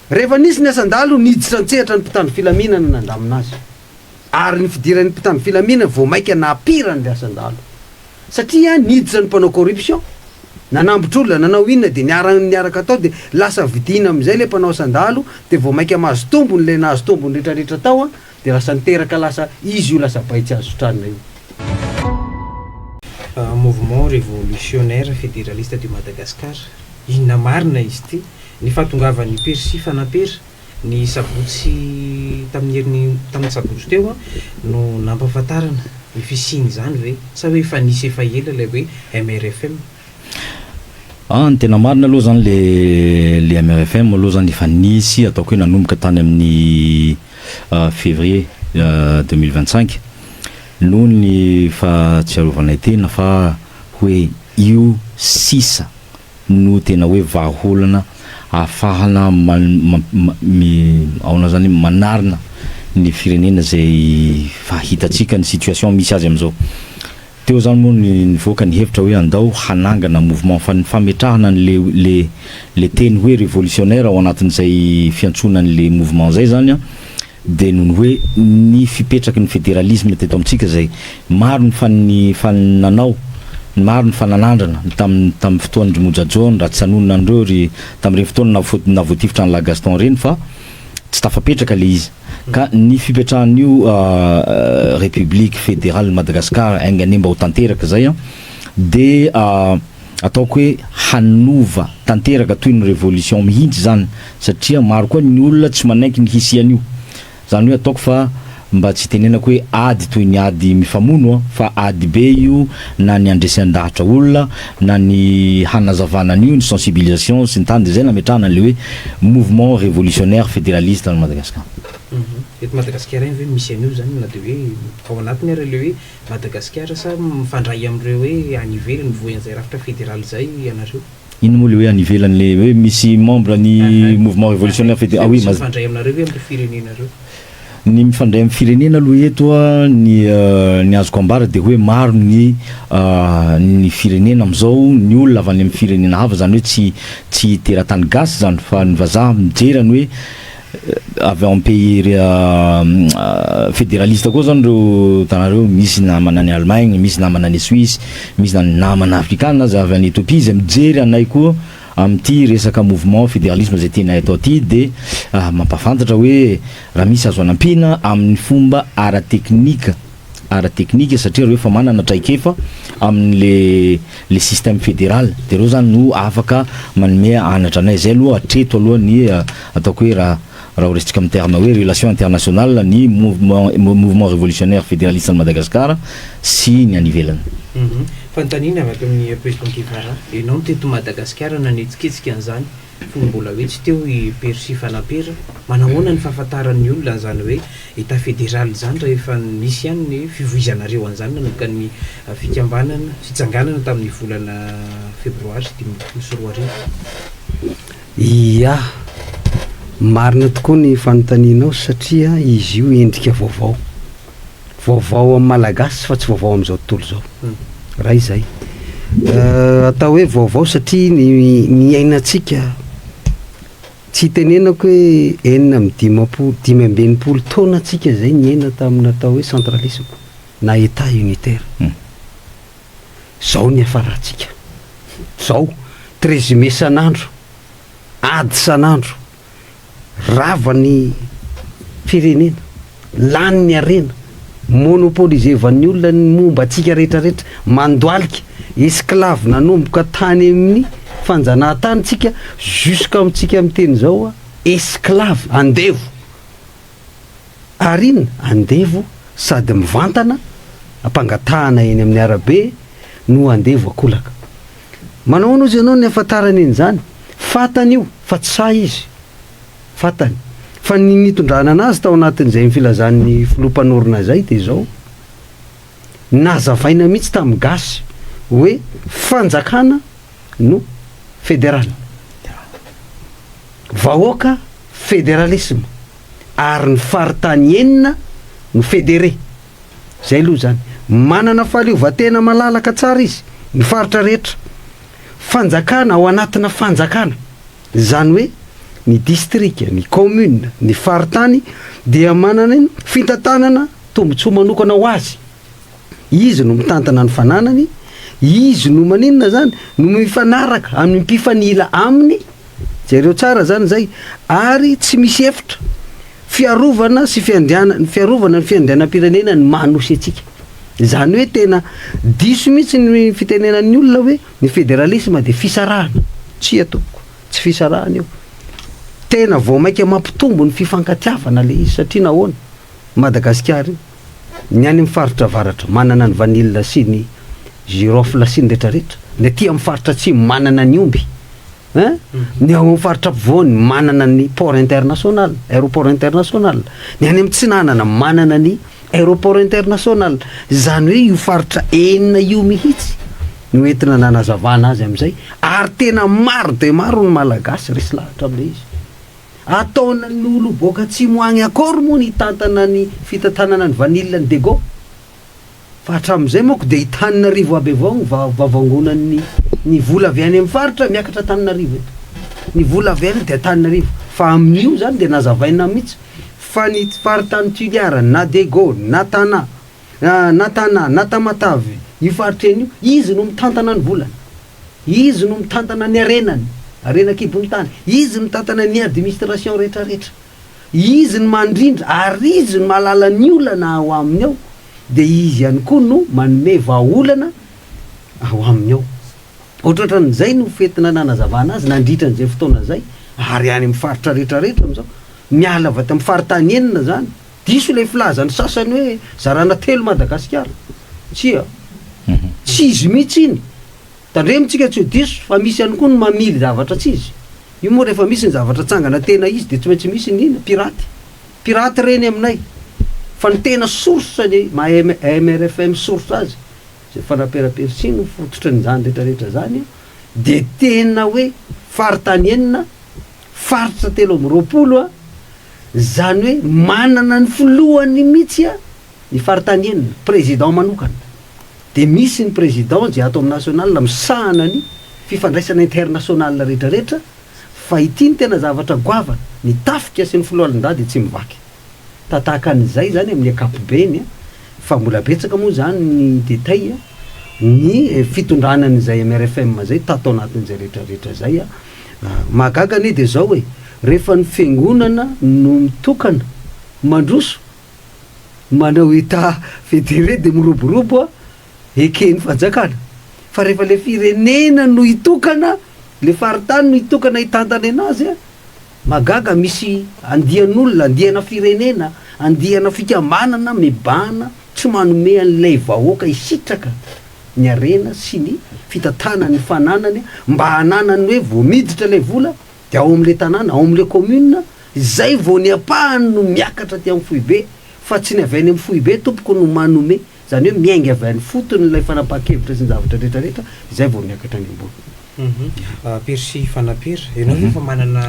rehefa nisy ny asandalo niditra antsehatra ny mpitandro filaminana nandaminazy ary ny fidiran'ny mpitandro filaminana vao maika napiran'le asandalo satria niditra ny mpanao corruption nanambotr'olona nanao inona de niaraka atao de lasa vidina am'izay le mpanao asandalo de vao maika mahazo tombony le nahazo tombony rehetrarehetra tao a de lasa niteraka lasa izy io lasa baitsy azo sotranina io. Mouvement révolutionnaire fédéraliste de Madagascar inona marina izy ty ny fahatongavan'ny Persy Fanapera ny sabotsy tamin'ny sabotsy teo no nampahafantarana ny fisiny zany ve sa hoe efa nisy efa ela le hoe MRFM? Ny tena marina aloha zany le MRFM aloha zany efa nisy ataoko hoe nanomboka tany amin'ny février 2025 noho ny fahatsiarovana tena fa hoe io sisa no tena hoe vahaolana ahafahana aona zany manarina ny firenena zay fahitatsika ny situation misy azy am'izao. Teo zany moa ny voaka ny hevitra hoe andao hanangana mouvement fametrahana le teny hoe révolutionnaire ao anatin'izay fiantsonan'le mouvement zay zany a de noho hoe ny fipetraky ny fédéralisme teto amitsika zay maro ny fananao maro ny fananandrana tam fotoan'ny Mojajon Ratsanonina andreo ry tam'ireny fotoana navoatifitra ny la Gaston reny fa tsy tafapetraka le izy ka ny fipetrahan'io république fédérale Madagascar aingané mba ho tanteraka zay a de ataoko hoe hanova tanteraka toy ny révolution mihitsy zany satria maro koa ny olona tsy manaiky ny hisian'io zany hoe ataoko fa mba tsy tenenako hoe ady toy ny ady mifamono fa ady be io na ny andresan-dahatra olona na ny hanazavanan'io ny sensibilisation sy ny tany de zay nametrahana le hoe mouvement révolutionnaire fédéraliste en Madagascar. Eto Madagascar iny hoe misy an'io zany na de hoe ao anatiny ary le hoe Madagascar sa mifandray am'ireo hoe any ivelany voan'izay rafitra fédéral zay ianareo? Ino moa le hoe any ivelan'le hoe misy membre ny mouvement révolutionnaire fédéral? Ah oui, mifandray aminareo hoe amin'ny firenenareo? Ny mifandray amin'ny firenena aloha eto a ny azoko ambara de hoe maro ny firenena am'izao ny olona avy any amin'ny firenena hafa zany hoe tsy teratany gasy zany fa ny vazaha mijerany hoe avy en pays fédéraliste koa zany reo tanareo misy namana any Allemagne, misy namana any Suisse, misy namana afrikana za avy any Ethiopie zay mijery anay koa am'ty resaka mouvement fédéralisme zay tena atao ty de mampafantatra hoe raha misy azo anampina amin'ny fomba ara-teknika satria reo efa manana traikefa amin'ny le système fédéral de reo zany no afaka manome anatra anay zay aloha atreto aloha ny ataoko hoe raha horesitsika amin'ny terme hoe relation internationale ny mouvement révolutionnaire fédéraliste de Madagascar sy ny any ivelany. Fantanina avy amin'ny président Kivara ianao teto Madagascar nanetsiketsika an'izany fony mbola hoe tsy teo i Persy Fanapera manahoana ny fahafantaran'ny olona zany hoe état fédéral zany rehefa misy ihany ny fivoizanareo an'izany nanomboka ny fikambanana fitsanganana tamin'ny volana febroary 2024. Ia marina tokoa ny fanontanianao satria izy io endrika vaovao amin'ny malagasy fa tsy vaovao am'izao tontolo zao. Raha izay atao hoe vaovao satria ny ainatsika tsy tenenako hoe 5-10 taona atsika zay ny aina tamin'ny atao hoe centralisme na état unitaire. Zao ny afaratsika zao 13 mai sanandro ady sanandro rava ny firenena lany ny arena monopolisevan'ny olona ny momba atsika rehetrarehetra mandoalika esclave nanomboka tany amin'ny fanjanahantany tsika jusqu'à amitsika am'teny zao a esclave andevo arina andevo sady mivantana ampangatahana eny amin'ny arabe no andevo akolaka manao izy ianao ny afantarany en'izany fatany io fa tsy sa izy fatany fa ny nitondrana anazy tao anatin'izay filazan'ny filompanorina zay de zao nazavaina mihitsy tamin'ny gasy hoe fanjakana no fédéral vahoaka fédéralisme ary ny faritany enina no fédéré zay aloha zany manana fahaleovan-tena malalaka tsara izy ny faritra rehetra fanjakana ao anatina fanjakana zany hoe ny distrika, ny commune, ny faritany dia manana iny fitantanana tombontsoa manokana ho azy. Izy no mitantana ny fananany, izy no maninona zany no mifanaraka amin'ny mpifanila aminy, jereo tsara zany zay, ary tsy misy efitra fiarovana sy fiandriana, ny fiarovana ny fiandrianam-pirenena ny manosy atsika. Zany hoe tena diso mihitsy ny fitenenan'ny olona hoe ny fédéralisme de fisarahana, tsy atoko, tsy fisarahana io. Tena vao maika mampitombo ny fifankatiavana le izy satria nahoana Madagasikara ny any amin'ny faritra avaratra manana ny vanille sy ny girofle sy ny rehetrarehetra, ny aty amin'ny faritra tsy manana ny omby, ny ao amin'ny faritra ampovoany manana ny port international, aéroport international, ny any amin'ny tsinanana manana ny aéroport international. Zany hoe io faritra enina io mihitsy no entina nanazavana azy amin'izay, ary tena maro de maro ny malagasy resy lahatra amin'le izy. Ataona ny olo boaka atsimo agny akory moa ny tantana ny fitantanana ny vanille ny Dego. Fa hatramin'izay moako de Tananarivo aby avao ny vavangonany ny vola avy any amin'ny faritra miakatra Tananarivo eto. Ny vola avy any de Tananarivo. Fa amin'io zany de nazavaina mihitsy fa ny faritany Toliara na Dego na Tana na Tana na Tamatavy io faritra eny io, izy no mitantana ny volany, izy no mitantana ny arenany, arena kibony tany, izy no mitantana ny administration rehetrarehetra, izy no mandrindra ary izy no mahalala ny olana ao aminy ao, de izy ihany koa no manome vahaolana ao aminy ao. Ohatran'izay no fetina nanazavana azy nandritra an'izay fotoana zay, ary any amin'ny faritra rehetrarehetra am'izao miala avy amin'ny faritany enina zany, diso le filazany sasany hoe zarana telo Madagasikara, tsy izy mihitsy iny. Tandremitsika tsy ho diso fa misy ihany koa ny mamily zavatra tsy izy. Io moa rehefa misy ny zavatra tsangana tena izy de tsy maintsy misy ny piraty reny aminay. Fa ny tena source ny MRFM source azy, zay fanaperapersiny fototra ny zany rehetrarehetra zany, de tena hoe faritany enina, faritra telo amby roapolo, zany hoe manana ny filohany mihitsy ny faritany enina, président manokana. De misy ny président zay ato amin'ny national misahana ny fifandraisana international rehetrarehetra, fa ity ny tena zavatra goavana, ny tafika sy ny filohalon-dady tsy mivaky. Tataka an'izay zany amin'ny ankapobeny, fa mbola betsaka moa zany ny détail ny fitondranan'izay MRFM zay tato anatin'izay rehetrarehetra zay. Mahagaga anie de zao hoe rehefa ny fiangonana no mitokana mandroso manao état fédéré de miroborobo ekeny fanjakana, fa rehefa le firenena no hitokana, le faritany no hitokana hitantana anazy, mahagaga misy andian'olona, andiana firenena, andiana fikambanana mibana tsy manome an'ilay vahoaka hisitraka ny arena sy ny fitantanany ny fananany mba hananany hoe vao miditra le vola de ao am'le tanàna, ao am'le commune, zay vao ny apahany no miakatra ty amin'ny Foibe, fa tsy ny avy any amin'ny Foibe tompoko no manome, zany hoe miainga avy any fotony ilay fanapakevitra sy ny zavatra rehetrarehetra, zay vao miakatra any ambony. Persy Fanapera, ianao fa manana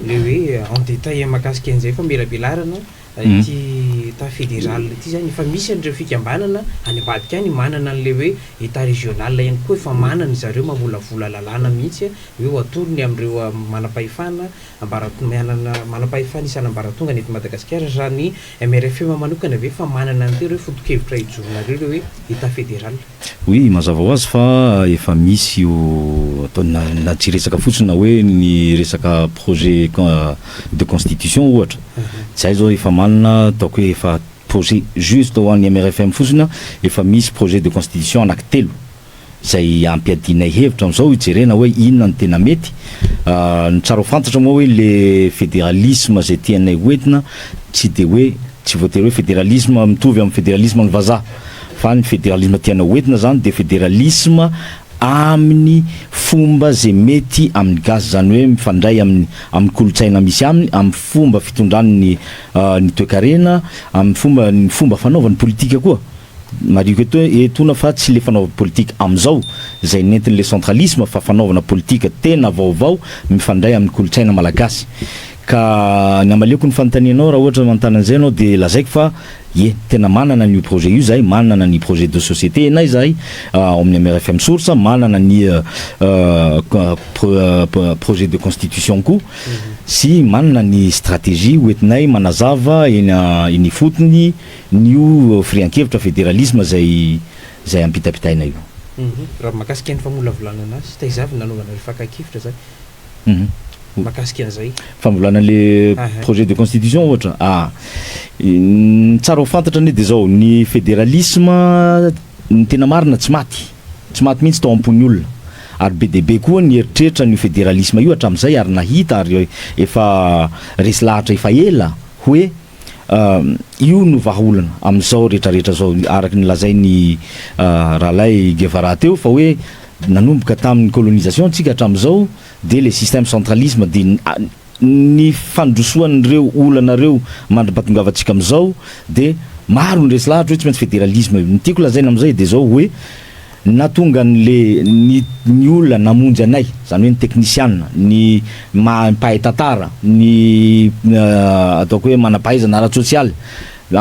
le hoe en détail mahakasika an'izay fa melabelarana ty ta fédéral ty zany, efa misy an'ireo fikambanana any ambadika any manana an'le hoe état régional ihany koa, efa manana zareo mavolavola lalàna mihitsy hoe atorony am'ireo manam-pahefana manam-pahefana isana ambaratonga eto Madagasikara, zany MRFM manokana ve fa manana an'ireo hoe foto-kevitra hijonareo hoe état fédéral. Oui, mazava ho azy fa efa misy io ataona tsy resaka fotsiny hoe ny resaka projet de constitution ohatra, zay zao efa manana ataoko hoe efa projet juste ho an'ny MRFM fotsiny, efa misy projet de constitution anankitelo zay ampiadinay hevitra am'izao hijerena hoe inona ny tena mety. Ny tsara ho fantatra moa hoe le fédéralisme zay tianay hoentina tsy de hoe tsy voatery hoe fédéralisme mitovy amin'ny fédéralisme ny vazaha, fa ny fédéralisme tiana hoentina zany de fédéralisme amin'ny fomba zay mety amin'ny gasy, zany hoe mifandray amin'ny kolotsaina misy aminy, amin'ny fomba fitondrany ny toe-karena, amin'ny fomba fanaovany politika koa. Mariko etona fa tsy le fanaovana politika am'izao zay nentin'le centralisme, fa fanaovana politika tena vaovao mifandray amin'ny kolotsaina malagasy. ka ny amaleoko ny fanontanianao raha ohatra manontany an'izay anao de lazaiko fa tena manana ny projet io zahay, manana ny projet de société nay zahay ao amin'ny MRFM Source, manana ny projet de constitution koa sy manana ny stratégie hoentinay manazava eny fotony nio firiankevitra fédéralisme zay ampitapitaina io. Raha mahakasika ny famolavolana anazy taizavy nanaovana fakakivitra zay mahakasika an'izay fambolana le projet de constitution ohatra tsara ho fantatra anie de zao ny fédéralisme ny tena marina tsy maty mihitsy tao am-pony olona ary be de be koa ny eritreritra ny fédéralisme io hatramin'izay ary nahita ary efa resy lahatra efa ela hoe io no vahaolana amin'izao rehetrarehetra zao araky ny lazainy rahalahy Guevara teo fa hoe nanomboka tamin'ny colonisation tsika hatramin'izao de le système centralisme de ny fandrosoan'ireo olanareo mandra-pahatongavantsika amin'izao de maro ny resy lahatra hoe tsy maintsy fédéralisme ny tiako lazaina amin'izay de zao hoe natonga ny olona namonjy anay zany hoe ny technicienne ny mampahay tantara ny ataoko hoe manampahaizana ara-tsosialy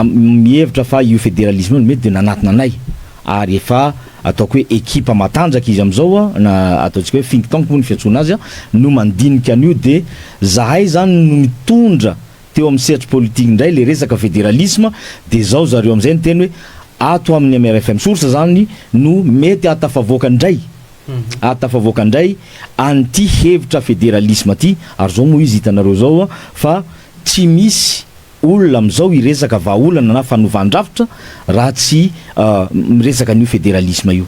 mihevitra fa io fédéralisme mety de nanatona anay ary efa ataoko hoe ekipa matanjaka izy am'izao na ataontsika hoe think tank moa ny fiantsoana azy no mandinika an'io de zahay zany no mitondra teo amin'ny sehatry politique indray le resaka fédéralisme de zao zareo am'izay ny teny hoe ato amin'ny MRFM Source zany no mety atafavoaka indray anty hevitra fédéralisme ty ary zao moa izy hitanareo zao fa tsy misy olona am'izao iresaka vahaolana na fanovandrafitra raha tsy miresaka an'io fédéralisme io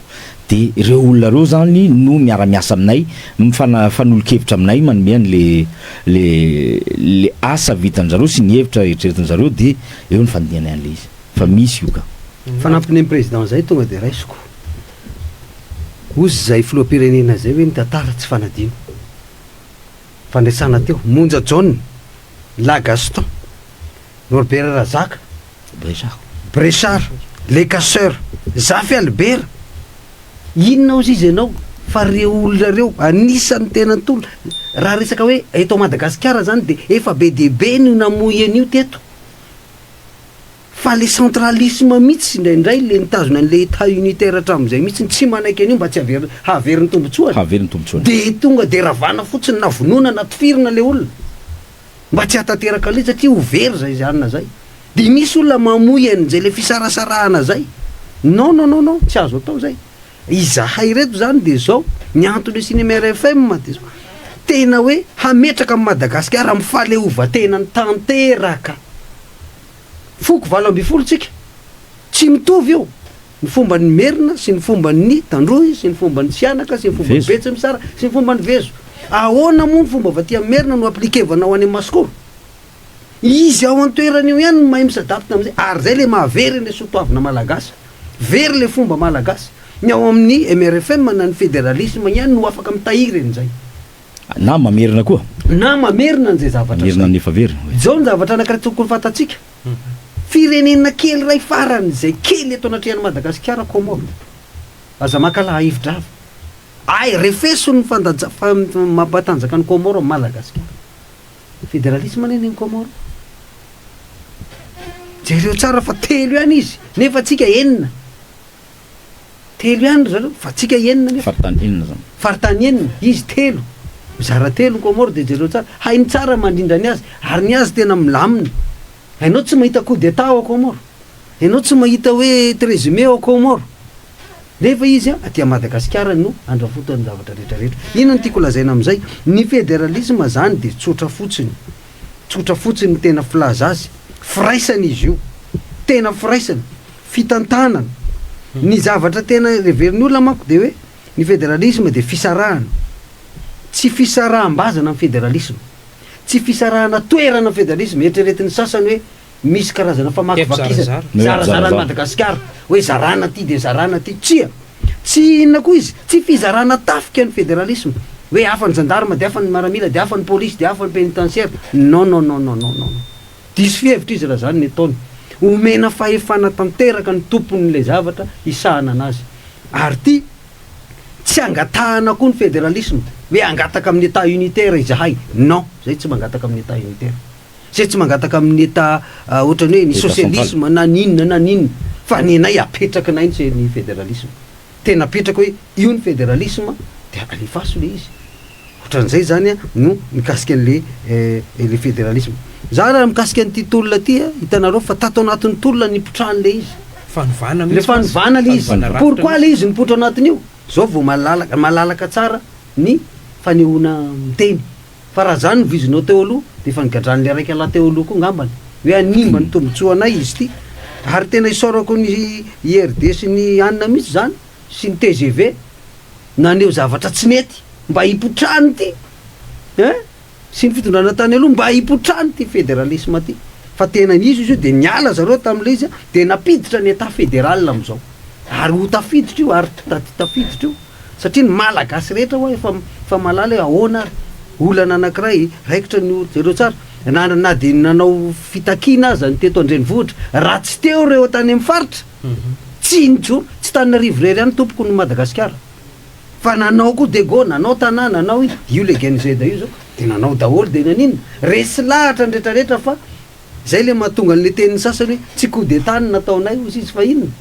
de ireo olona reo zany no miara-miasa aminay mifanolo-kevitra aminay manome any le asa vitan'zareo sy ny hevitra eritreretin'zareo de eo ny fandinianay an'le izy fa misy io ka fanampiny amin'ny président zay tonga de raisiko ozy zay filoha-pirenena zay hoe nitantara tsy fanadino fandraisana teo Monja John La Gaston Norbert Razaka Brechard Le Casseur Zafy Albert inona ozy izy ianao fa reo olona reo anisan'ny tena ntolo raha resaka hoe eto Madagasikara zany de efa be de be no namoy an'io teto fa le centralisme mihitsy indraindray le nitazona an'le état unitaire hatramin'izay mihitsy tsy manaiky an'io mba tsy haveriny tombotsoany de tonga de ravana fotsiny na vonona natifirina le olona mba tsy hatateraka le satria overy zay zanona zay de misy olona mamoy an'izay le fisarasarahana zay non tsy azo atao zay izahay reto zany de zao ny antony siny MRFM de zao tena hoe hametraka amin'ny Madagasikara amin'ny fahaleovan-tena ny tanteraka foko 20 tsika tsy mitovy eo ny fomba ny merina sy ny fomba ny tandrohy sy ny fomba ny sianaka sy ny fomba ny betsy misara sy ny fomba ny vezo ahoana moa ny fomba vaty amin'ny merina no appliquevana ho any Maskô izy ao an-toerana io ihany mahay misadapta am'izay ary zay le mahavery le sotoavina malagasy very le fomba malagasy ny ao amin'ny MRFM na ny fédéralisme ihany no afaka mitahiry an'izay na mamerina koa na mamerina an'izay zavatra mamerina nefa very zao ny zavatra anankiray tokony fantatsika firenena kely ray farany zay kely eto anatrehany Madagasikara Comore aza makala hivitra avy refeso ny mampatanjaka ny Comore amin'ny Madagasikara fédéralisme neny ny Comore jereo tsara fa telo ihany izy nefa tsika enina telo ihany zareo fa tsika enina nefa faritany enina izy telo mizara telo ny Comore de jereo tsara hainy tsara mandrindra ny azy ary ny azy tena milamina hainao tsy mahita coup d'état ao Comore hainao tsy mahita hoe trésumé ao Comore nefa izy aty Madagasikara no andrafotany zavatra rehetrarehetra ino ny tiako lazaina am'izay ny fédéralisme zany de tsotra fotsiny tena filaza azy firaisana izy io tena firaisana fitantanana ny zavatra tena reverin'ny olona manko de hoe ny fédéralisme de fisarahana tsy fisaraham-bazana amin'ny fédéralisme tsy fisarahana toerana fédéralisme eritreretin'ny sasany hoe misy karazana famakivakisa zarazara ny Madagasikara hoe zarana ty de zarana ty tsy inona koa izy tsy fizarana tafika ny fédéralisme hoe afa ny gendarme de afa ny maramila de afa ny police de afa ny pénitentiaire non diso fihevitra izy raha zany ny ataony omena fahefana tanteraka ny tompon'le zavatra isahana anazy ary ty tsy angatahana koa ny fédéralisme hoe angataka amin'ny état unitaire izahay non zay tsy mangataka amin'ny état unitaire zay tsy mangataka amin'ny état ohatrany hoe ny socialisme na ninona fa nenay apetraka nay tsy ny fédéralisme tena apetraka hoe io ny fédéralisme de alefaso le izy ohatran'izay zany a no mikasika an'le le fédéralisme za raha mikasika an'ity tolona ty a hitanareo fa tato anatin'ny tolona nipotrany le izy le fanovana le izy pourquoi le izy nipotra anatin'io zao vao malalaka tsara ny fanehoana miteny fa raha zany no vizinao teo aloha de efa nigadran'le raiky alahy teo aloha koa ngambany hoe animba ny tombotsoanay izy ty ary tena isorako ny IRD sy ny anina mihitsy zany sy ny TGV naneo zavatra tsy mety mba hipotrany ty sy ny fitondrana tany aloha mba hipotrany ty fédéralisme ty fa tena nizy izy io de niala zareo tam'le izy de napiditra ny état fédéral am'izao ary ho tafiditra io ary tafiditra io satria ny malagasy rehetra hoe fa malala hoe ahoana ary olana anankiray raikitra ny zareo tsara na de nanao fitakina aza ny teto andrenivohitra raha tsy teo reo tany amin'ny faritra tsy intsoro tsy tanina rivorery any tompoko ny Madagasikara fa nanao koa dego nanao tanàna nanao io le genizeda io zao de nanao daholo de nanina resy lahatra nretrarehetra fa zay le mahatonga an'le teniny sasany hoe tsy coup d'état nataonay ozy izy fa inona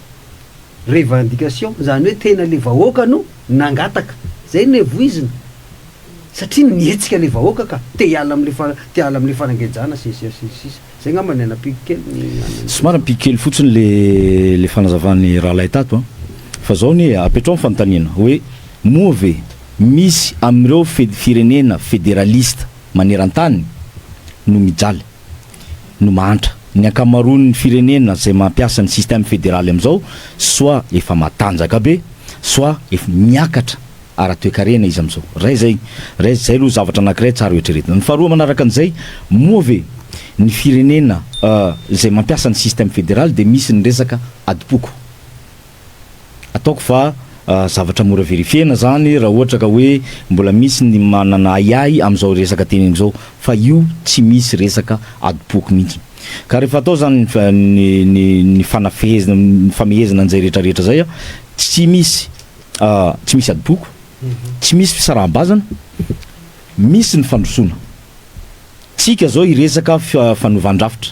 revendication zany hoe tena le vahoaka no nangataka zay no voizina satria nietsika le vahoaka ka te hiala am'le fanangejana sisa zay ngamba ny anapiky kely somary apiky kely fotsiny le fanazavan'ny rahalay tato fa zao ny apetrao fanontaniana hoe moa ve misy am'ireo firenena fédéraliste maneran-tany no mijaly no mahantra ny ankamaroan'ny firenena zay mampiasa ny système fédéral am'izao soit efa matanjaka be soit efa miakatra ara-toekarena izy am'izao ray zay aloha zavatra anankiray tsara oetreretina ny faharoa manaraka an'izay moa ve ny firenena zay mampiasa ny système fédéral de misy ny resaka adipoko ataoko fa zavatra mora verifiena zany raha ohatra ka hoe mbola misy ny manana ayay am'izao resaka teny am'izao fa io tsy misy resaka adipoko mihitsy ka rehefa atao zany ny famehezana an'izay rehetrarehetra zay tsy misy adipoko tsy misy fisaraham-bazana misy ny fandrosoana tsika zao iresaka fanovan-drafitra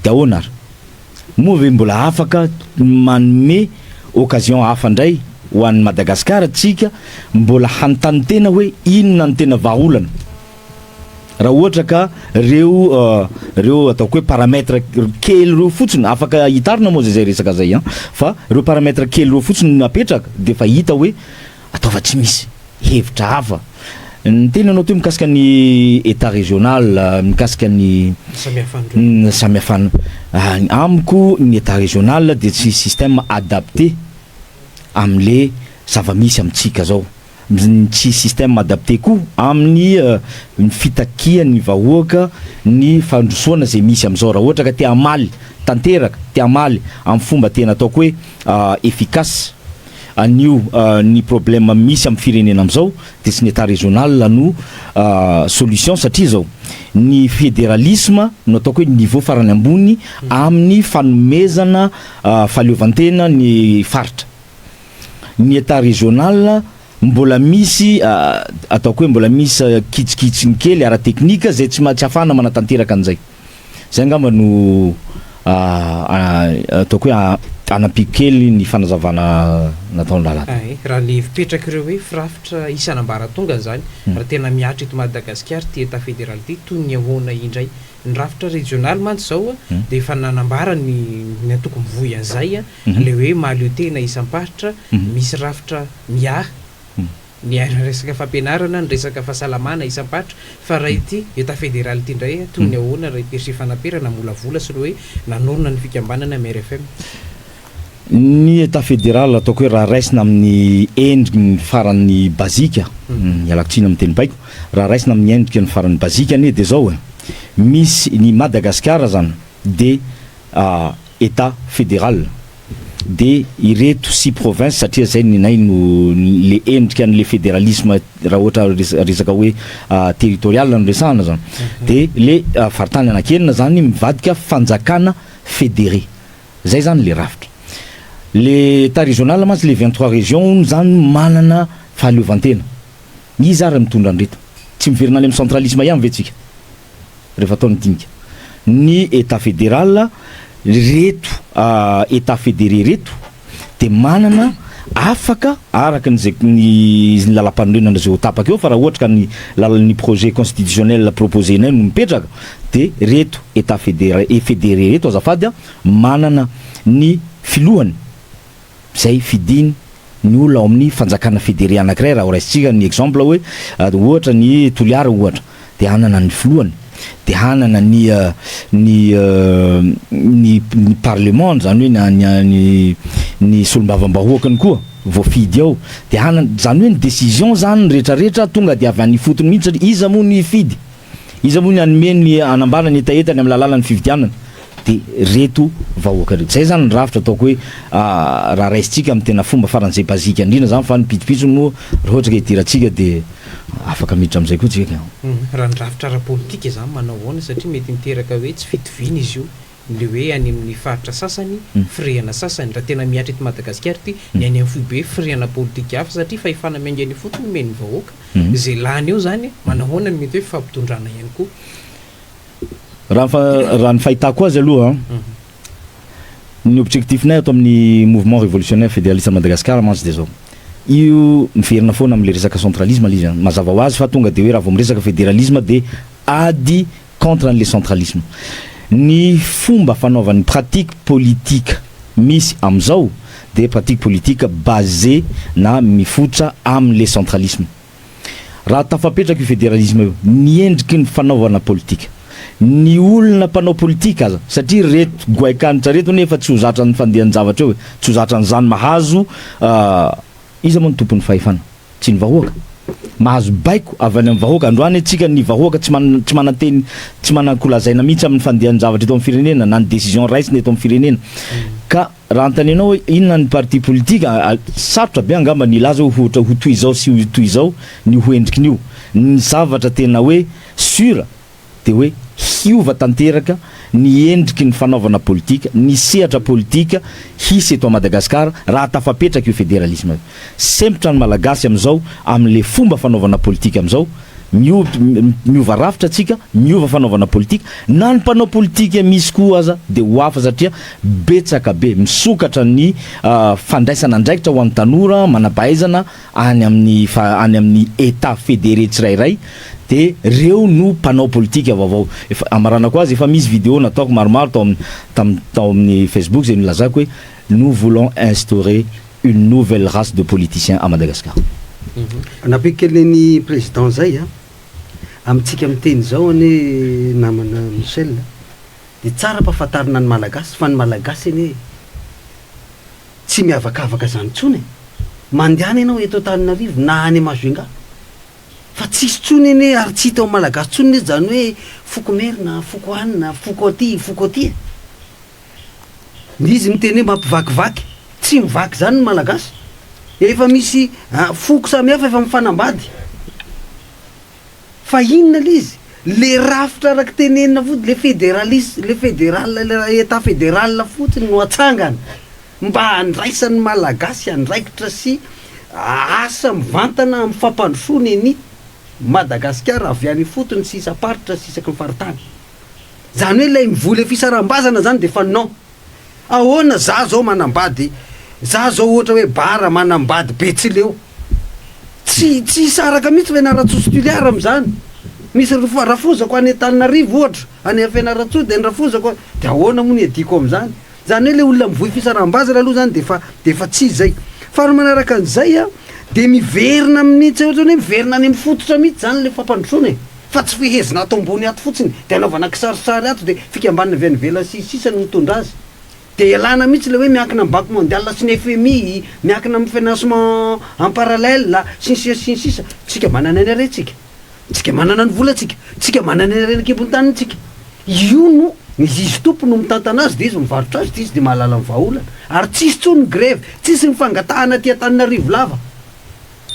de ahoana ary moa ve mbola afaka manome occasion hafa ndray ho an'ny Madagasikara tsika mbola hanontany tena hoe inona ny tena vahaolana raha ohatra ka reo ataoko hoe paramètre kely reo fotsiny afaka hitarina moa zay resaka zay fa reo paramètre kely reo fotsiny napetraka de fa hita hoe ataova tsy misy hevitra hafa ny tena anao teo mikasika ny état régional mikasika ny samihafana amiko ny état régional de tsy système adapté am'le zava-misy amitsika zao tsy système adapté koa amin'ny fitakia ny vahoaka ny fandrosoana zay misy am'izao raha ohatra ka te amaly tanteraka te amaly amin'ny fomba tena ataoko hoe efficace anio ny problème misy amin'ny firenena am'izao de tsy ny état régional no solution satria zao ny fédéralisme no ataoko hoe niveau farany ambony amin'ny fanomezana fahaleovantena ny faritra ny état régional mbola misy ataoko hoe mbola misy kitsikitsiny kely ara-teknika zay tsy afahana manatanteraka an'izay zay angamba no ataoko hoe anapiky kely ny fanazavana nataony lalata raha le fipetraka ireo hoe firafitra isanambaratonga zany raha tena miatra eto Madagasikara ty état fédéral ty toy ny ahoana indray ny rafitra régional mantsy zao de efa nanambara ny atoko mivoy an'izay le hoe mahaleo tena isam-paritra misy rafitra miaha ny resaka fampianarana ny resaka fahasalamana isam-paritra fa raha ity état fédéral ty indray toy ny ahoana raha ipersy fanamperana molavola sy hoe nanorona ny fikambanana MRFM ny état fédéral ataoko hoe raha raisina amin'ny endriky ny farany bazika ialakotsiny amin'ny teny baiko raha raisina amin'ny endriky ny farany bazika anie de zao misy ny Madagasikara zany de état fédéral de ireto 6 province satria zay ninay no le endrika an'le fédéralisme raha ohatra resaka hoe territorial no resahana zany de le faritany anakenina zany mivadika fanjakana fédéré zay zany le rafitra le état régional mantsy le 23 régions zany manana fahaleovantena izy ary mitondra an'ireto tsy miverina any amin'ny centralisme ihany ve tsika rehefa ataony dinika ny état fédéral reto état fédéré reto de manana afaka araka n'izay ny lalam-panorenana zay ho tapaka eo fa raha ohatra ka ny lalan'ny projet constitutionnel proposé nay no mipetraka de reto état fédéré reto azafady a manana ny filohany zay fidiny ny olona ao amin'ny fanjakana fédéré anankiray raha raisitsika ny exemple hoe ohatra ny Toliara ohatra de hanana ny filohany de hanana ny parlement zany hoe ny solombavambahoakany koa voafidy ao de hanana zany hoe ny décision zany ny rehetrarehetra tonga de avy any fotony mihitsy satria iza moa ny fidy iza moa ny anome ny anambana ny etaetany amin'ny lalàna ny fividianana de reto vahoaka reto zay zany ny rafitra ataoko hoe raha raisitsika amin'ny tena fomba faran'izay bazika indrindra zany fa ny pitipitso no raha ohatra ka idiratsika de afaka miditra am'izay koa tsika raha ny rafitra ara-politika zany manao ahoana satria mety miteraka hoe tsy fitovina izy io le hoe any amin'ny faritra sasany firehana sasany raha tena miatra eto Madagasikara ty ny any amin'ny foibe firehana politika hafa satria fa ifana miaingany fotony meny vahoaka zay lany eo zany manao ahoana ny mety hoe fampitondrana ihany koa raha ny fahitako azy aloha ny objectif-nay ato amin'ny mouvement révolutionnaire fédéraliste Madagasikara mantsy de zao io miverina foana am'le resaka centralisme izy mazava ho azy fa tonga de hoe raha vao miresaka fédéralisme de ady contre le centralisme ny fomba fanaovan'ny pratique politique misy am'izao de pratique politique basé na mifotra am'le centralisme raha tafapetraka io fédéralisme io ny endriky ny fanaovana politique ny olona mpanao politika aza satria reto goaikanitra reto nefa tsy ho zatra ny fandehan'ny zavatra eo tsy ho zatra ny zany mahazo iza moa ny tompon'ny fahefana tsy ny vahoaka mahazo baiko avy any amin'ny vahoaka androany atsika ny vahoaka tsy mananteny tsy manankolazaina mihitsy amin'ny fandehan'ny zavatra eto amin'ny firenena na ny décision raisiny eto amin'ny firenena ka raha antanenao hoe inona ny parti politika sarotra be angamba ny ilaza ho ohatra ho toy izao sy ho toy izao ny ho endrikin'io ny zavatra tena hoe sura de hoe hiova tanteraka ny endriky ny fanaovana politika ny sehatra politika hisy eto a Madagasikara raha tafapetraka io fédéralisme sempotra ny malagasy am'izao am'le fomba fanaovana politika am'izao miova rafitra atsika miova fanaovana politika na ny mpanao politika misy koa aza de ho hafa satria betsaka be misokatra ny fandraisana andraikitra ho an'ny tanora manampahaizana any amin'ny état fédéré tsirairay de reo no mpanao politika vaovao efa amarana koa azy efa misy vidéo nataoko maromaro tao amin'ny Facebook zay nilazako hoe nous voulons instaurer une nouvelle race de politiciens à Madagascar. Napikely président zay amitsika miteny zao ane namana Michel de tsara mpahafantarina ny malagasy fa ny malagasy ane tsy miavakavaka zany tsony mandehana ianao eto Antananarivo na any Majunga fa tsisy tsony ane ary tsy hita ao malagasy tsony zany hoe foko merina foko anina foko aty izy miteny hoe mampivakivaky tsy mivaky zany ny malagasy efa misy foko samihafa efa mifanambady fa inona lizy le rafitra araky tenenina fody le fédéraliste le fédéral le état fédéral fotsiny no atsangana mba andraisan'ny malagasy andraikitra sy asa mivantana amin'ny fampandrosony ny Madagasikara avy any fotony sy isaparitra sy isaky ny faritany zany hoe lay mivoly fisarambazana zany de fa non ahoana za zao manambady za zao ohatra hoe bara manambady Betsileo tsy saraka mihitsy Fianarantsoa Toliara am'zany misy rafozako any Antananarivo ohatra any Fianarantsoa de rafozako de ahoana moa ny ediko am'zany zany hoe le olona mivoy fisarambazana aloha zany de fa tsy zay fa ro manaraka an'izay de miverina amin'ny tsy ohatra hoe miverina any amin'ny fototra mihitsy zany le fampandrosony fa tsy fihezina ato ambony ato fotsiny de anaovana kisarisary ato de fikambanina avy any vela sisany mitondra azy de elana mihitsy le hoe miankina amin'ny banque mondiale sy ny FMI miankina amin'ny financement en parallèle sy sisa tsika manana ny arentsika tsika manana ny volantsika tsika manana ny arenankibon-tanitsika io no izy tompo no mitantana azy de izy mivarotra azy de izy de mahalala ny vahaolana ary tsisy tsony grève tsisy ny fangatahana aty Antananarivo lava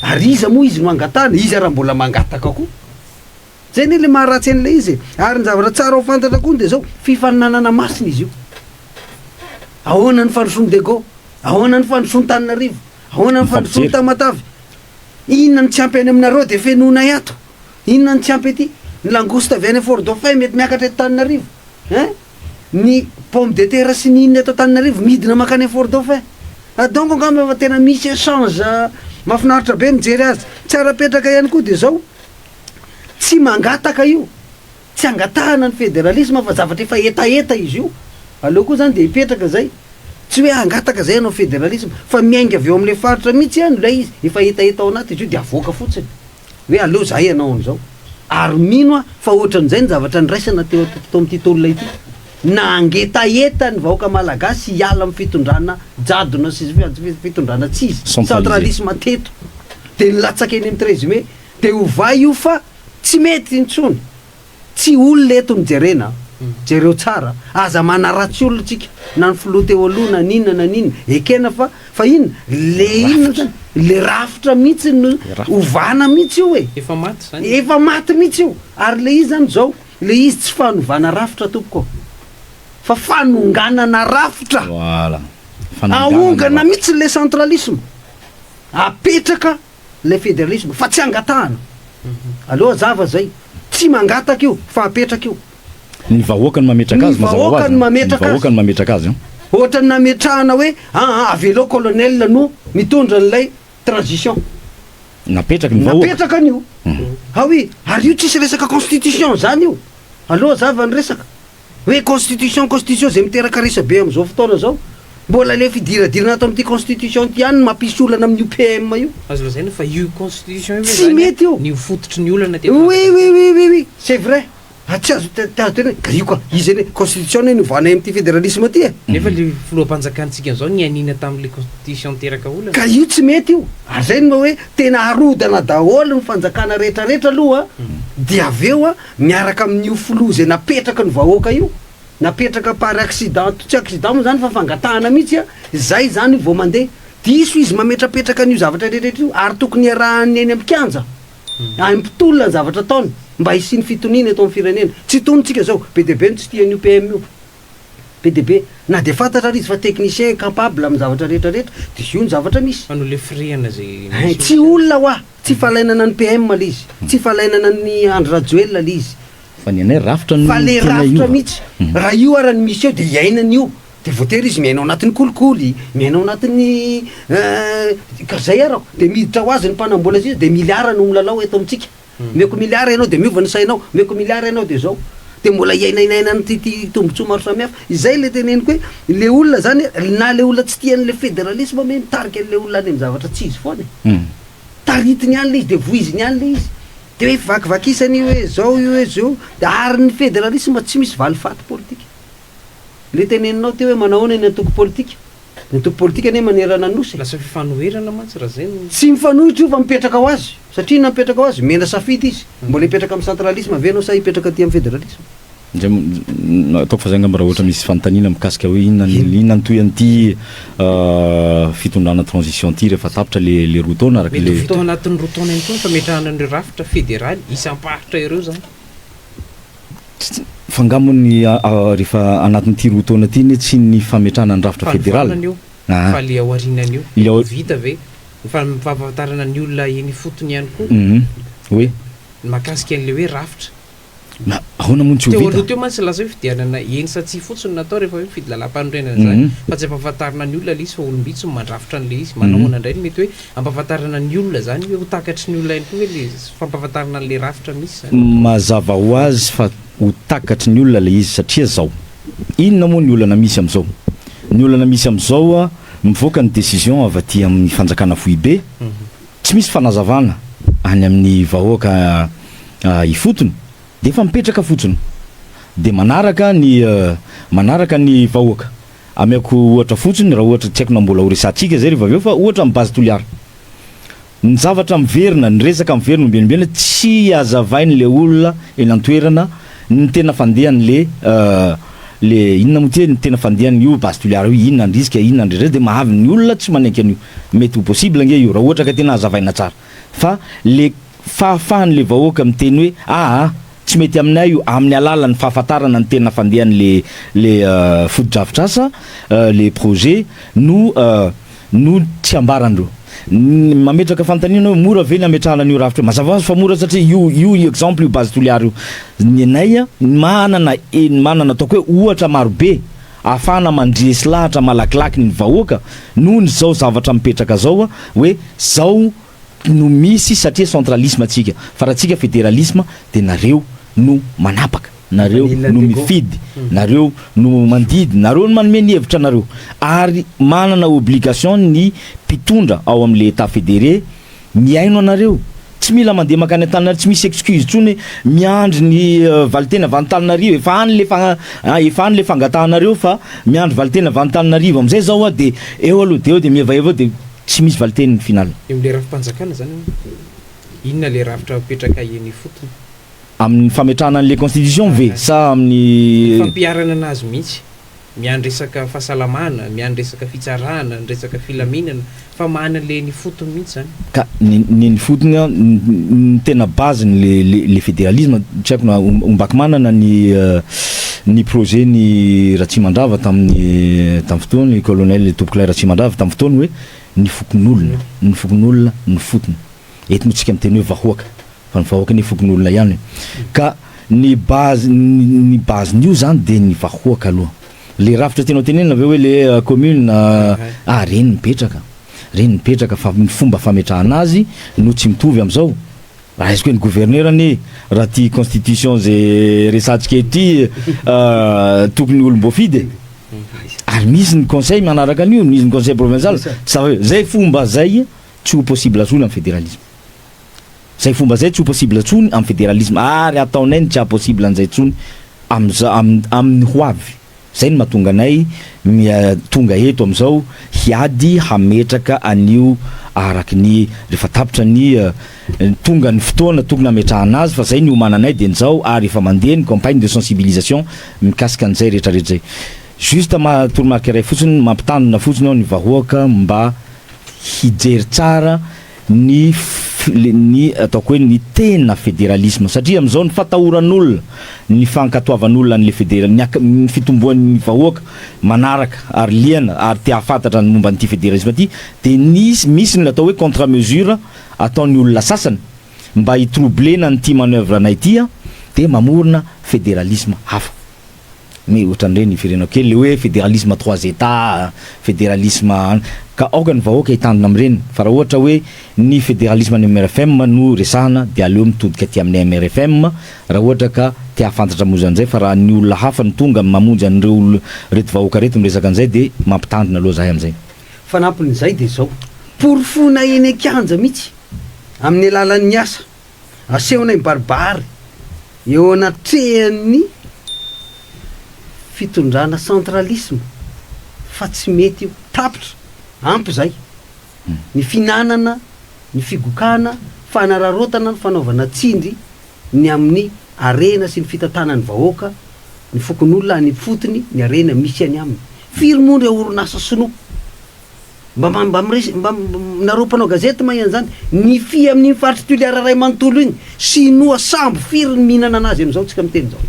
ary iza moa izy no angatahana izy raha mbola mangataka koa zay ny le maharatsy an'le izy ary ny zavatra tsara ho fantatra koa de zao fifaninanana masina izy io ahoana ny fandrosony Dego ahoana ny fandrosony Tananarivo ahoana ny fandrosony Tamatavy inona ny tsy ampy any aminareo de fenona iato, inona ny tsy ampy aty, ny langouste avy any Fort Dauphin mety miakatra eto Tananarivo, ny pomme de terre sy ny inona eto Tananarivo midina makany Fort Dauphin. Donc angamba fa tena misy échange mahafinaritra be mijery azy. Tsara petraka ihany koa de zao, tsy mangataka io, tsy angatahana ny fédéralisme fa zavatra efa etaeta izy io. Aleo koa zany de hipetraka zay, tsy hoe angataka zay anao fédéralisme fa miainga avy eo amin'le faritra mihitsy ihany lay izy, efa etaeta ao anaty izy io de avoaka fotsiny hoe aleo zay ianao an'izao. Ary mino fa ohatran'izay ny zavatra niraisana teo amin'ity tolona ity, na angetaeta ny vahoaka malagasy hiala amin'ny fitondrana jadona sy fitondrana tsizy centralisme teto, de nilatsaka eny amin'ny 13 mai de ovay io fa tsy mety intsony, tsy olona eto mijerena, jereo tsara aza manaratsy olona tsika na ny filoha teo aloha na ninona na ninona ekena fa ino le inona zany le rafitra mihitsy no ovana mihitsy io efa maty zany, efa maty mihitsy io. Ary le izy zany zao, le izy tsy fanovana rafitra tompoko fa fanonganana rafitra, voilà, aongana mihitsy le centralisme, apetraka le fédéralisme fa tsy angatahana. Aloha zava zay, tsy mangataka io fa apetraka io. Ny vahoaka ny mametraka azy, vahoaka ny mametraka azy. Ohatra ny nametrahana hoe avelao colonel no mitondra an'ilay transition, napetraka ny vahoaka, napetraka an'io. Hoe ary io tsisy resaka constitution zany io. Aloha zava ny resaka hoe constitution zay miteraka resa be am'izao fotoana zao, mbola le fidiradirana ato amin'ity constitution ty ihany mampisy olana amin'ny UPM io. Azo lazaina fa io constitution io tsy mety io, ny fototry ny olana te. Oui, c'est vrai. Tsy azo tena io ka izy ane constitution novana amin'ity fédéralisme ty nefa le filoham-panjakantsika zao ny anina tamin'le constitution teraka olana, ka io tsy mety io. Ary zay no hoe tena harodana daholo ny fanjakana rehetrarehetra aloha, de aveo miaraka amin'io filoha zay napetraka ny vahoaka io, napetraka par accident, tsy accident moa zany fa fangatahana mihitsy zay zany vao mandeha diso izy mametrapetraka an'io zavatra rehetrarehetra io. Ary tokony iarahany eny amin'ny kianja, ampitolona ny zavatra ataony mba hisy ny fitonina eto amin'ny firenena. Tsy tonitsika zao PDB no tsy tian'io PM io, PDB na de fantatra izy fa technicien capable amin'ny zavatra rehetrarehetra, de io ny zavatra misy. Anao le friana zay tsy olona hoa, tsy falainana ny PM le izy, tsy falainana ny Andry Rajoelina le izy, fa ny anay rafitra ny fa le rafitra mihitsy. Raha io arany misy eo de iainany io, de voatery izy miainao anatin'ny kolikoly, miainao anatin'ny ka zay arako de miditra ho azy ny mpanambola azy de miliara no milalao eto amintsika. Meko miliara ianao de miova ny sainao, meko miliara ianao de zao, de mbola iainainaina ty tombontsoa maro samihafa. Izay le teneniko hoe le olona zany na le olona tsy tian'le fédéralisme me mitarika an'le olona any amin'ny zavatra tsy izy foana, taritiny ihany le izy de voiziny ihany le izy, de hoe vakivakisany hoe zao io hoe zao. De ary ny fédéralisme tsy misy valifaty politika. Le teneninao teo hoe manahoana ny antoko politika, ny antoko politika ane manerana nosy, lasa fifanoherana mantsy raha zay tsy mifanohitra io fa mipetraka ho azy. Satria na mipetraka ho azy mena safidy izy, mbola hipetraka amin'ny centralisme avenao sa hipetraka aty amin'ny fédéralisme. Ataoko fa zay ngamba raha ohatra misy fanontaniana mikasika hoe inona ntoy an'ity fitondrana transition ty rehefa tapitra le roa taona araka le fotoana anatin'ny roa taona ihany koa fametrahana ny rafitra fédéral isam-paritra ireo zany. Fangamony rehefa anatin'ity roa taona ty ne tsy ny fametrahana ny rafitra fédéral fa le aorinan'io vita ve fampahafantarana ny olona eny fotony ihany koa hoe makasika an'le hoe rafitra ahoana moa tsy ho vita teo mantsy laza hoe fidianana eny sa tsy fotsiny natao rehefa hoe mifidy lalam-panorenana zany, fa tsy ampahafantarana ny olona le izy fa olombitsy mandrafitra an'le izy. Manahoana indray mety hoe ampahafantarana ny olona zany hoe ho takatry ny olona ihany koa hoe le fampahafantarana an'le rafitra misy zany. Mazava ho azy fa ho takatry ny olona le izy satria zao inona moa ny olana misy am'izao, ny olana misy am'izao mivoaka ny décision avy aty amin'ny fanjakana foibe, tsy misy fanazavana any amin'ny vahoaka ifotony de efa mipetraka fotsiny, de manaraka ny vahoaka ameko ohatra fotsiny. Raha ohatra tsy haiko na mbola ho resantsika zay rehefa aveo fa ohatra amin'ny base toliara ny zavatra miverina, ny resaka miverina ombenobena tsy azavainy le olona eny an-toerana ny tena fandehany le inona moa ty ny tena fandehany io base toliara io, inona ny risque, inona ny de mahavy ny olona tsy manaiky an'io, mety ho possible nge io raha ohatra ka tena azavaina tsara. Fa le fahafahan'le vahoaka miteny hoe tsy mety aminay io, amin'ny alalan'ny fahafantarana ny tena fandehany le foto-drafitrasa le projet no tsy ambarandreo. mametraka fanontaniana hoe mora ve ny ametrahana an'io rafitra io mazava azy fa mora satria io exemple io base toliary io ny anay manana ataoko hoe ohatra marobe ahafahana mandresy lahatra malakilaky ny vahoaka noho ny zao zavatra mipetraka zao a hoe zao no misy satria centralisme atsika fa raha tsika fédéralisme de nareo no manapaka nareo no mifidy nareo no mandidy nareo no manome ny hevitra nareo ary manana obligation ny mpitondra ao amin'le état fédéré miaino anareo tsy mila mandeha makany an-taninareo tsy misy excuse tsony miandry ny valitena avy efa any le fangatahanareo fa miandry valitena avy an-taninarivo am'izay zao a de eo aloha de eo de miavaeva de tsy misy valiteny final le rafim-panjakana zany inona le rafitra mipetraka eny fotony amin'ny fametrahana an'le constitution ve sa amin'ny fampiarana anazy mihitsy miandry resaka fahasalamana miandry resaka fitsarana ny resaka filaminana fa manale ny fotony mihitsy zany ka ny fotony ny tena base le fédéralisme tsy haiko na ombaky manana ny projet ny Ratsimandrava tamin'ny fotoany colonel Topokilay Ratsimandrava tamin'ny fotoany hoe ny fokon'olona ny fotony eto moa tsika miteny hoe vahoaka fa ny vahoaka ny fokon'olona ihany ka ny base n'io zany de ny vahoaka aloha le rafitra tenao tenena aveo hoe le commune reny mipetraka fa ny fomba fametrahana azy no tsy mitovy am'izao raha izy koe ny gouverneur any raha ty constitution zay resatsika ety tokony olom-boafidy ary misy ny conseil manaraka an'io misy ny conseil provincial zay fomba zay tsy ho possible atsony amin'ny fédéralisme zay fomba zay tsy ho possible atsony amin'ny fédéralisme ary ataonay ny tsy apossible an'izay tsony amin'ny hoavy zay ny mahatonga anay tonga eto am'izao hiady hametraka an'io araky ny rehefa tapitra ny tonga ny fotoana tokony ametrahana azy fa zay ny omananay de nizao ary efa mandeha ny campagne de sensibilisation mikasika an'izay rehetrarehetra zay juste toromarika ray fotsiny mampitandrina fotsiny ao ny vahoaka mba hijery tsara ny ataoko hoe ny tena fédéralisme satria am'izao ny fatahoran'olona ny fankatoavan'olona n'le ny fitomboan'ny vahoaka manaraka ary liana ary te hafantatra ny momba n'ity fédéralisme ty de misy ny atao hoe contre mesure ataon'ny olona sasany mba hitroblena n'ity manœuvre anay tya de mamorona fédéralisme hafa mais ohatran'ireny firenao kely le hoe fédéralisme 3 états fédéralisme ka aoka ny vahoaka hitandina amin'ireny fa raha ohatra hoe ny fédéralisme ny MRFM no resahana de aleo mitodika aty amin'ny MRFM raha ohatra ka te hafantatra mozy an'izay fa raha ny olona hafa ny tonga mamonjy an'ireo reto vahoaka reto miresaka an'izay de mampitandrina aloha zahay am'izay fanampon'izay de zao porofona eny akanja mihitsy amin'ny alalan'ny asa asehonay baribary eo anatrehan'ny fitondrana centralisme fa tsy mety io tapitra ampy zay ny finanana ny figokana fanararotana ny fanaovana tsindry ny amin'ny arena sy ny fitantanany vahoaka ny fokon'olona any fotony ny arena misy any aminy firy-monry oronasa sinoa mba naropanao gazety mahany zany ny fi amin'ny faritry toliara ray manontolo igny sinoa sambo firy ny mihinana anazy am'izao tsika miteny zao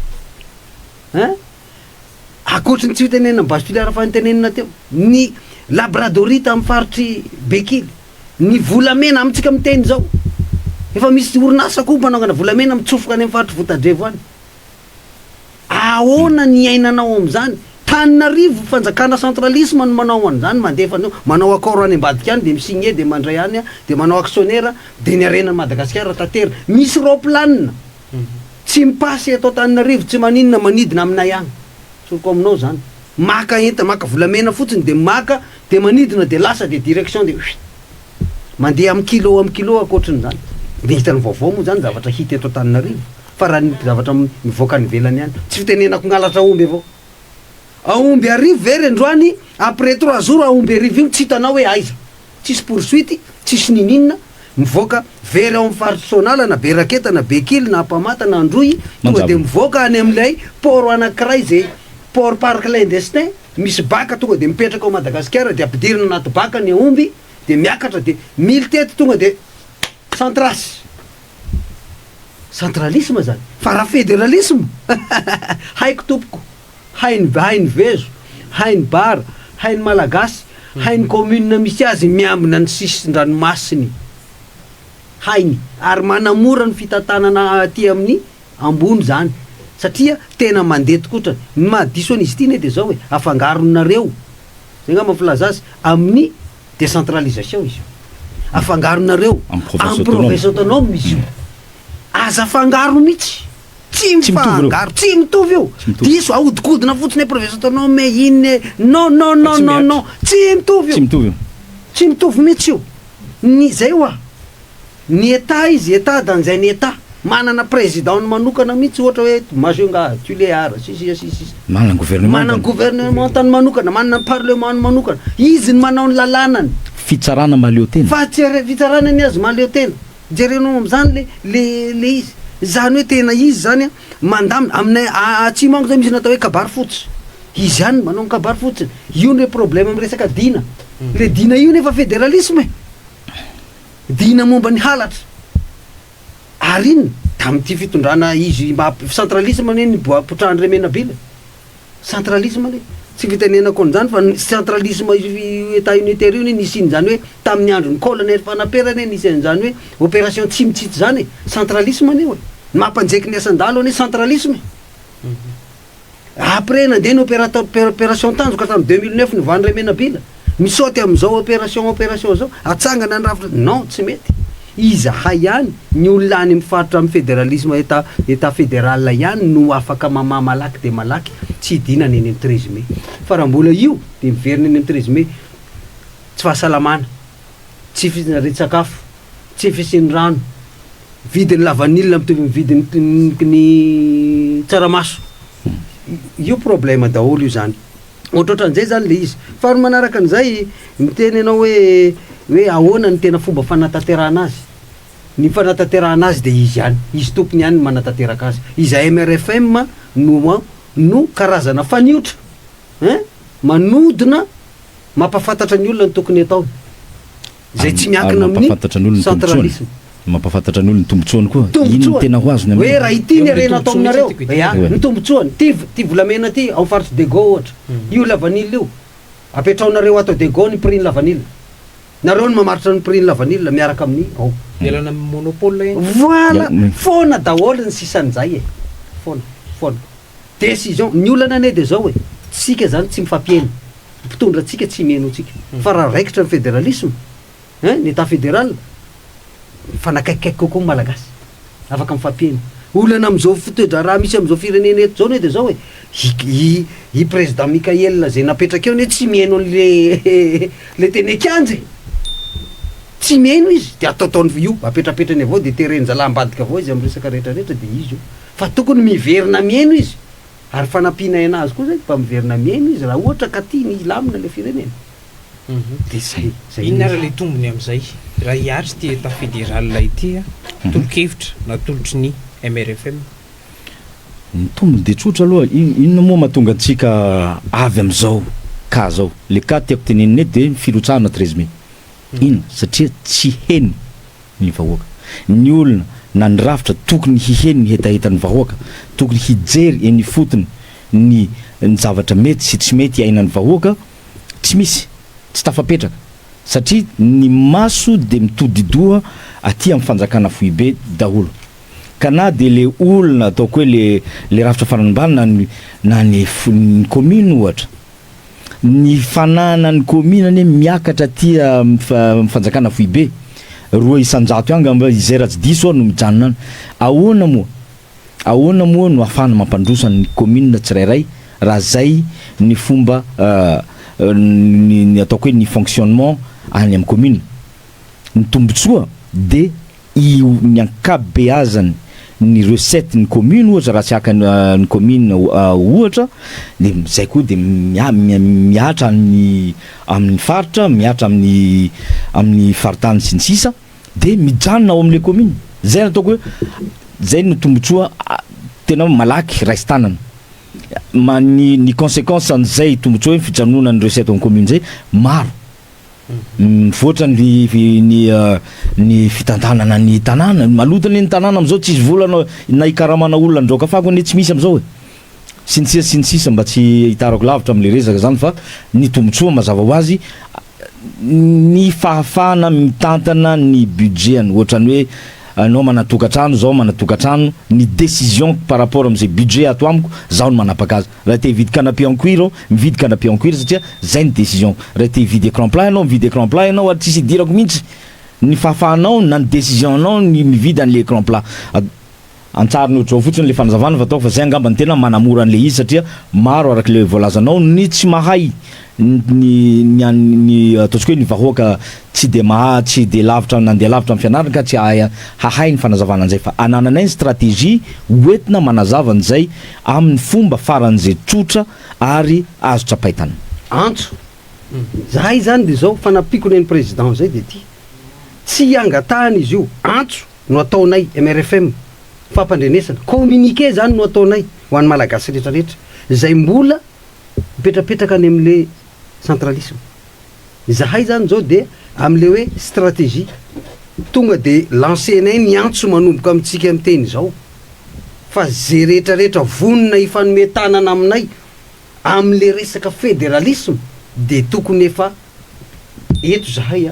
akoatriny tsy fitenenina base toliara fantenenina teo ny labradorita amin'ny faritry bekily ny volamena amintsika miteny zao efa misy orinasa koa manaovana volamena mitsofoka any amin'ny faritry Votadrevo any ahoana ny ainanao am'izany Tananarivo fanjakana centralisme no manao an'izany mandefa manao accord any ambadika any de misigné de mandray any de manao actionnaire de ny arena Madagasikara tatera misy roplanina tsy mipasy atao Tananarivo tsy maninona manidina aminay any soko aminao zany maka volamena fotsiny de maka de manidina de lasa de direction de mandeha amin'ny kilo akoatriny zany de hitany vaovao moa zany zavatra hita eto Tananarivo fa raha ny zavatra mivoaka ny velany any tsy fitenenako ngalatra omby avao aomby arivo very androany après 3 jours aomby arivo io tsy hitanao hoe aiza tsisy poursuite tsisy nininona mivoaka very ao amin'ny faritry sonala na Beraketa na Bekily na Ampamata na Androy tonga de mivoaka any amin'ilay port anankiray zay port par clandestin misy baka tonga de mipetraka ao Madagasikara de ampidirina anaty baka ny aomby de miakatra de mily tety tonga de centralisme zany fa raha fédéralisme haiko tompoko hainy vezo hainy bara hainy malagasy hainy commune misy azy miambina ny sisin-dranomasiny hainy ary manamora ny fitantanana aty amin'ny ambony zany satria tena mandeha tokotra ny mahadiso an'izy ity ne de zao hoe afangaronareo zay ngamba filaza azy amin'ny décentralisation izy afangaronareo amin'ny province autonome misy io aza afangaro mihitsy tsy mifangaro tsy mitovy io diso ahodikodina fotsiny e province autonome iny non tsy mitovy io tsy mitovy mihitsy io ny zay oa ny état izy état dan'izay ny état manana président manokana mihitsy ohatra hoe majonga tuleara sisisisisi manana gouvernement tany manokana manana parlement manokana izy ny manao ny lalànany fitsarana maleo tena fitsarana ny azy maleo tena jerenao am'zany le izy zany hoe tena izy zany mandamina aminay atsimango zay misy natao hoe kabary fotsy izy ihany manao ny kabary fotsiny io ny problème amy resaka dina le dina io nefa fédéralisme dina momba ny halatra ary iny tam'ty fitondrana izy centralisme ne ny potrandry menabila centralisme le tsy fitenenako an'izany fa centralisme état unitaire io ne nisy iny zany hoe tamin'ny andron'ny colonel fanaperany nisy an'izany hoe opération tsy mitsity zany centralisme ne hoe mampanjeky ny asan-dalo ane centralisme après nandeha ny opération tanjoka tamin'ny 2009 ny vanydray menabila misaoty am'izao opération zao atsangana ny rafitra non tsy mety izy hay ihany ny olona any mifaritra amin'ny fédéralisme état fédéral ihany no afaka mamà malaky de malaky tsy hidina ny eny amin'ny 13 mai fa raha mbola io de miverina eny amin'ny 13 mai tsy fahasalamana tsy fisinaret-sakafo tsy fisiny rano vidiny lavanilina mitovy vidiny tsaramaso io problème daholo io zany ohatrohatran'izay zany le izy fa ry manaraka an'izay miteny anao hoe ahoana ny tena fomba fanatanterahana azy ny fanatanterahana azy de izy ihany izy tompony ihany manatanteraka azy izy MRFM no karazana faniotra manodina mampafantatra ny olona ny tokony atao zay tsy miankina amin'ny centralisme mampafantatra ny olona ny tombotsoany koa ino tena ho azony hoe raha ity ny arena atao aminareo ny tombotsoany ty volamena ty ao faritry dego ohatra io lavanila io apetraonareo atao dego ny prix ny lavanila nareo ny mamaritra ny prix ny lavanila miaraka amin'ny ao elana monopole voilà foana daholo ny sisan'izay foana décision ny olana ane de zao hoe tsika zany tsy mifampiena mpitondra atsika tsy meno tsika fa raha raikitra ny fédéralisme ny état fédéral fanakaikikaiky kokoa ny malagasy afaka mifampiena olana am'izao fitoedra raha misy am'izao firenena eto zao ne de zao hoe i président Mikael zay napetraka eo ne tsy mieno le teny kianje tsy mieno izy de ataotaony io apetrapetrany avao de tereny zalambadika avao izy amin'ny resaka rehetrarehetra de izy io fa tokony miverina mieno izy ary fanampina enazy koa zay mba miverina mieno izy raha ohatra ka tia ny ilamina le firenena de zay inona raha le tombony am'izay raha hiaritry ty état fédéral ity tolo-kevitra na tolotry ny MRFM ny tombony de tsotra aloha inona moa mahatonga antsika avy am'izao ka zao le ka tiako tenenina eto de filotsahana 13 mai ino satria tsy heny ny vahoaka ny olona na ny rafitra tokony hiheny ny hetaheta ny vahoaka tokony hijery eny fotony ny zavatra mety sy tsy mety ainany vahoaka tsy misy tsy tafapetraka satria ny maso de mitodidoha aty amin'ny fanjakana foibe daholo ka na de le olona ataoko hoe le rafitra faranimbany na ny commune ohatra ny fanana ny commune ane miakatra aty mifanjakana foibe roa isanjato ihany ngamba izay raha tsy diso no mijanona any ahoana moa no afahana mampandrosa ny commune tsirairay raha zay ny fomba ny ataoko hoe ny fonctionnement any amin'ny commune ny tombotsoa de ny ankabeazany ny recette ny commune ohatra raha tsy aka ny commune ohatra de zay koa de miatra amin'ny faritra miatra amin'ny faritany sy ny sisa de mijanona ao amin'le commune zay ny ataoko hoe zay ny tombotsoa tena malaky raisin-tanana ny conséquence an'izay tombotsoa hoe fijanona ny recette amin'ny commune zay maro mivoatra ny fitantanana ny tanàna malotany ny tanàna am'izao tsisy volana na ikaramana olona androka fako ne tsy misy am'izao hoe sy ny sisa mba tsy hitarako lavitra am'le resaka zany fa ny tombotsoa mazava ho azy ny fahafahana mitantana ny budgetany ohatrany hoe anao manatokatrano zao manatokatrano ny décision par rapport am'izay budget ato amiko zaho no manapaka azy raha te hividy canapé en cuir mividy canapé en cuir satria zay ny décision raha te hividy écran plat ianao mividy écran plat ianao ary tsisy idirako mihitsy ny fahafahanao na ny décision anao ny mividy an'le écran plat antsariny ohatrao fotsiny le fanazavana fa ataoko fa zay angamba ny tena manamora an'le izy satria maro araky le voalazanao ny tsy mahay ny ataontsika hoe ny vahoaka tsy de lavitra nandeha lavitra amin'ny fianarana ka tsy hahay ny fanazavana an'izay fa anananay ny stratégie hoentina manazava an'izay amin'ny fomba faran'izay tsotra ary azo trapaitana antso zahay zany de zao fanapiko neny président zay de ty tsy angatahany izy io antso no ataonay MRFM fampandrenesana communiqué zany no ataonay ho an'ny malagasy rehetrarehetra zay mbola mipetrapetraka any am'le centralisme zahay zany zao de am'le hoe stratégie tonga de lancenay ny antso manomboka amitsika am'teny zao fa zay rehetrarehetra vonina ifanometanana aminay am'le resaka fédéralisme de tokony efa eto zahay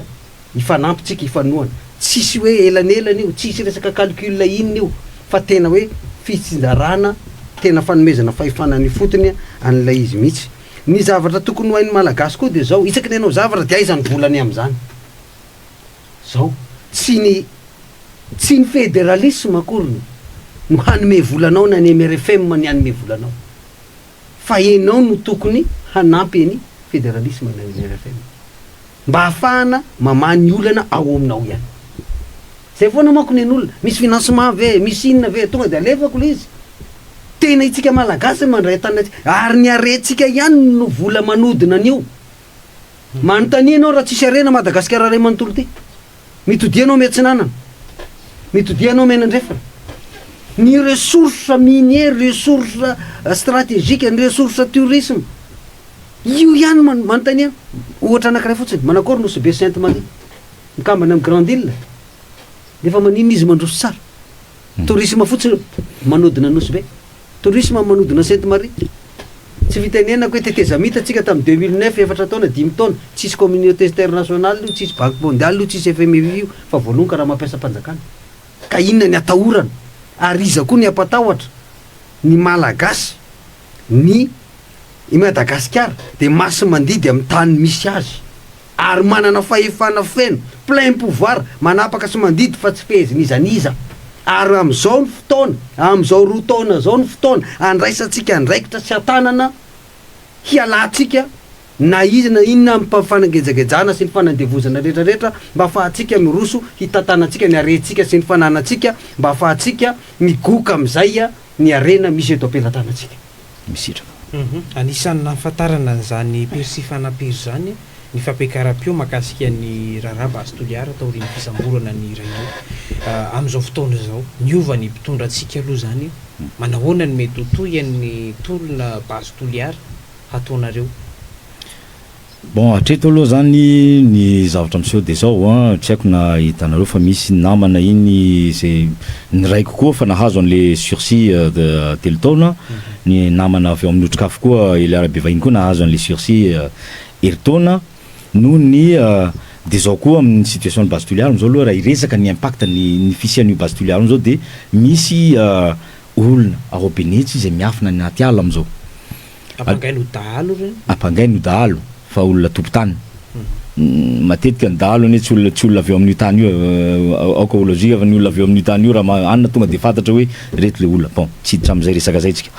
ifanampitsika ifanoana tsisy hoe elanelany io tsisy resaka calcul inona io fa tena hoe fitsinjarana tena fanomezana fahifanany fotony an'ilay izy mihitsy ny zavatra tokony ho hain'ny malagasy koa de zao isaky ny anao zavatra de aizany volany am'zany zao tsy ny fédéralisme akory no hanome volanao na ny MRFM ny hanome volanao fa enao no tokony hanampy any fédéralisme na MRFM mba hafahana mamany olana ao aminao ihany zay foana manko nen'olona misy financement ve misy inona ve tonga de alefako le izy tena itsika malagasy mandray tana ary ny arentsika ihany no vola manodina an'io manontania anao raha tsisy arena Madagasikara ray manontolo ty mitodianao miatsinanana mitodianao menandrefana ny ressource minière ressource stratégique ny ressource tourisme io ihany manontania ohatra anankiray fotsiny manakory nosy be Sainte Marie mikambana amin'ny Grande Île nefa manino izy mandroso tsara tourisme fotsiny manodina nosy be tourisme manodina Sainte Marie tsy fitenenako hoe tetezamita atsika tamin'ny 2009 efatra taona 5 taona tsisy communauté internationale io tsisy banque mondiale io tsisy FMI io fa voalohany ka raha mampiasa mpanjakana ka inona ny atahorana ary iza koa ny ampatahotra ny malagasy ny Madagasikara de masy mandidy amin'ny tany misy azy ary manana fahefana feno plein pouvoir manapaka sy mandidy fa tsy fehezin'izaniza ary am'izao ny fotoana am'izao roa taona zao ny fotoana andraisatsika andraikitra sy atanana hialantsika na izy na inona am'fanangejagejana sy ny fanandevozana rehetrarehetra mba afahatsika miroso hitantanantsika ny arentsika sy ny fananatsika mba afahatsika migoka am'izay ny arena misy eto ampelatanatsika misitraka anisan'ny nahafantarana an'izany persy fanapery zany ny fampiakaram-peo makasika ny raraba astoliara taorian'ny fisamborana ny rainao am'izao fotoana zao niova ny mpitondra antsika aloha zany manahoana ny mety hotoy an'ny tolona bastoliara hataonareo bon hatreto aloha zany ny zavatra miseho de zao tsy haiko na hitanareo fa misy namana iny zay ny raiko koa fa nahazo an'le sursis de telo taona ny namana avy eo amin'ny otrikafo koa ile arabe vahiny koa nahazo an'le sursis eritaona noho ny de zao koa amin'ny situation bastoliara am'izao aloha raha iresaka ny impact ny fisian'io bastoliara am'izao de misy olona arobenetsy zay miafina ny anaty ala am'izao ampangaino dahalo reny ampangaino dahalo fa olona tompotany matetika ny dahalo ane tsy olona avy eo amin'io tany io aoka ologia fa ny olona avy eo amin'io tany io raha anona tonga de fantatra hoe reto le olona bon tsy hiditra am'izay resaka zay tsika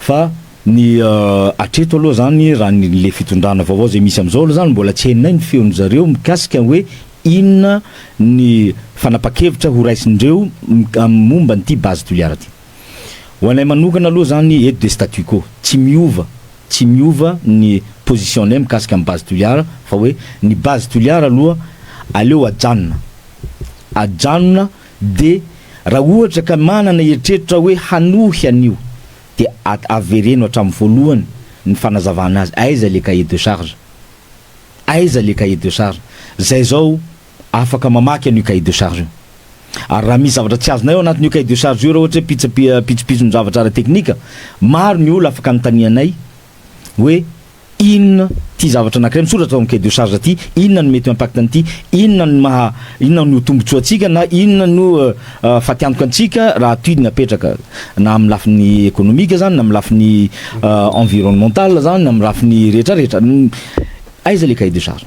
fa ny atreto aloha zany raha le fitondrana vaovao zay misy am'izao aloha zany mbola tsy hainay ny feon'ny zareo mikasika hoe inona ny fanapa-kevitra ho raisindreo momba nyty base toliara ty ho anay manokana aloha zany eto de statut quo tsy miova ny positionné mikasika amin'ny base toliara fa hoe ny base toliara aloha aleo ajanona de raha ohatra ka manana eritreritra hoe hanohy an'io de avereno hatramin'ny voalohany ny fanazavana azy aiza le cahier de charge zay zao afaka mamaky an'io cahier de charge io ary raha misy zavatra tsy azonay ao anatin'io cahier de charge io raha ohatra hoe pitsopitsony zavatra ara teknika maro ny olo afaka notanianay hoe inona ty zavatra anankiray misoratra ao am'cahier de charge aty inona no mety impact an'ity inona no tombotsoa antsika na inona no fatiantoka antsika raha toy ny apetraka na amin'ny lafiny économique zany na amin'ny lafiny environnemental zany na amin'ny lafiny rehetrarehetra aiza le cahier de charge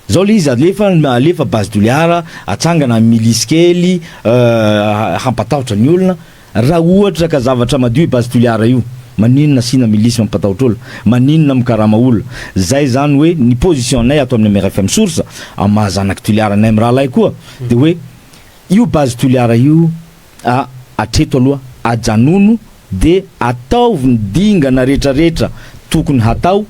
zao le izy alefa base dollar atsangana milice kely hampatahotra ny olona raha ohatra ka zavatra madio base dollar io maninona sina milice mampatahotra olona maninona mikarama olona zay zany hoe ny position-nay ato amin'ny MRFM source amahazanaky dollar nay raha lay koa de hoe io base dollar io atreto aloha ajanono de ataovy dingana rehetrarehetra tokony hatao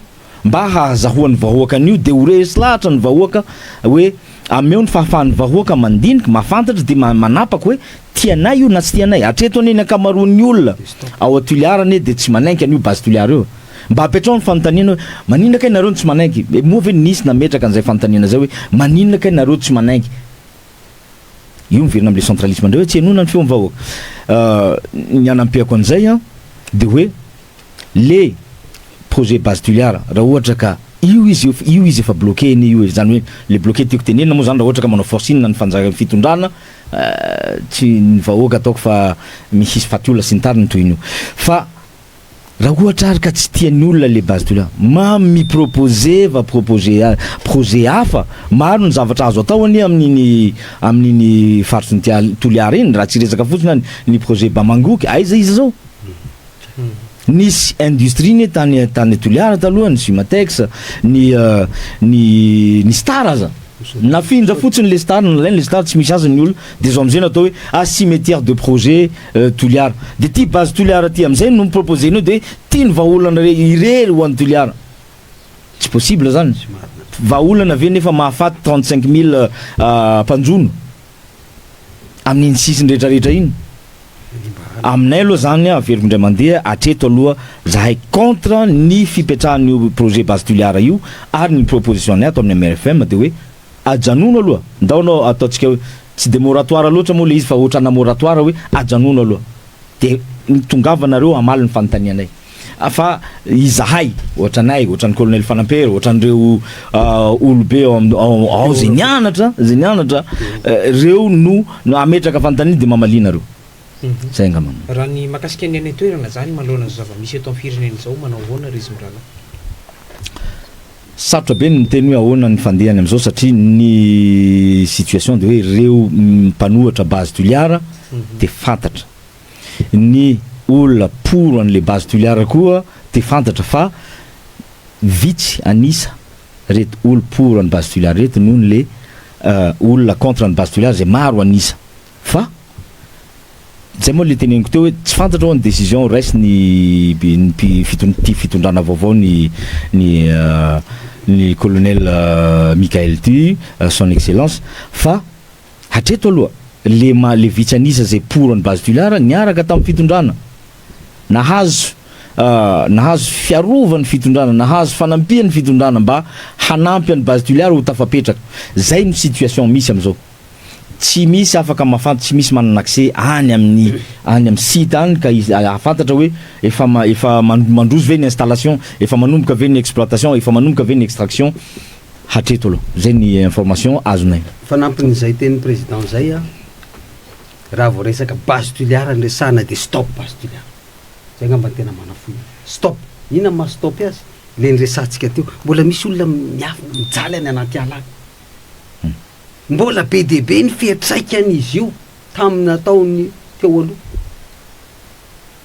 mba hahazahoan'ny vahoaka an'io de ho resy lahatra ny vahoaka hoe ameo ny fahafahan'ny vahoaka mandinika mafantatra de manapaka hoe tianay io na tsy tianay atreto ane ny akamaroan'ny olona ao atuliara ane de tsy manaiky an'io base tuliara io mba apetrao ny fanontaniana hoe maninona kay nareo tsy manaiky moa ve nisy nametraka an'izay fanontaniana zay hoe maninona kay nareo tsy manaiky io miverina am'le centralisme ndreo hoe tsy anona ny feo vahoaka ny anampiako an'izay de hoe le projet base tuliara raha ohatra ka io izy efa bloqué ny io zany hoe le bloqué tiako tenenina moa zany raha ohatra ka manao forcine ny fanjaka fitondrana tsy ny vahoaka ataoko fa misy fatiola sy ny tariny toy io fa raha ohatra ary ka tsy tian'ny olona le base tuliara miproposer va proposer projet hafa maro ny zavatra azo atao any amin'iny faritry ny toliara iny raha tsy resaka fotsiny ny projet Bamangoky aiza izy zao nisy industrie ny tany toliara taloha ny Sumatex ny Star aza nafindra fotsiny le Star nalainy le Star tsy misy azy ny olona de zao am'izay natao hoe cimetière de projet toliara de ty base toliara ty am'izay no miproposenao de ty ny vahaolana irery ho an'ny toliara tsy possible zany vahaolana ve nefa mahafaty 35 000 mpanjono amin'iny sisiny rehetrarehetra iny aminay aloha zany averiko indray mandeha atreto aloha zahay contre ny fipetrahan'io projet base toliara io ary ny proposition-nay ato amin'ny MRFM de hoe ajanono aloha ndaonao ataontsika hoe tsy de moratoire loatra moa le izy fa ohatrana moratoire hoe ajanono aloha de nitongavanareo amaly ny fanontanianay fa izahay ohatranay ohatran'ny colonel Fanampera ohatran'ireo olobe ao zay nianatra reo no ametraka fanontaniana de mamalina reo zay ngamba raha ny makasika ny anay toerana zany maloana zava-misy eto amin'ny firenena zao manao ahoana ry izy mirana sarotra be ny miteny hoe ahoana ny fandehany am'izao satria ny situation de hoe reo mpanohatra base tuliara de fantatra ny olona pour an'le base tuliara koa de fantatra fa vitsy anisa reto olo pour an'ny base tuliara reto noho ny le olona contre ny base tuliara zay maro anisa fa zay moa le teneniko teo hoe tsy fantatra ao ny décision raisy ny fitondrana vaovao ny colonel Michael Ty son excellence fa hatreto aloha le vitsy anisa zay pour ny base tuliara niaraka tamin'ny fitondrana nahazo fiarovany fitondrana nahazo fanampiany fitondrana mba hanampy any base tuliara ho tafapetraka zay ny situation misy am'izao tsy misy afaka mafantatra tsy misy manana accès any amin'ny site any ka afantatra hoe efa mandrozo ve ny installation efa manomboka ve ny exploitation efa manomboka ve ny extraction hatreto aloha zay ny information azonay fanampin'izay tenin'ny président zay raha vao resaka base tuliara ny resahana de stop base tuliara zay ngamba ny tena manafo stop ina ma stop azy le nyresantsika teo mbola misy olona miafina mijaly any anaty ala mbola be de be ny fiatraikany io tamin'ny ataony teo aloha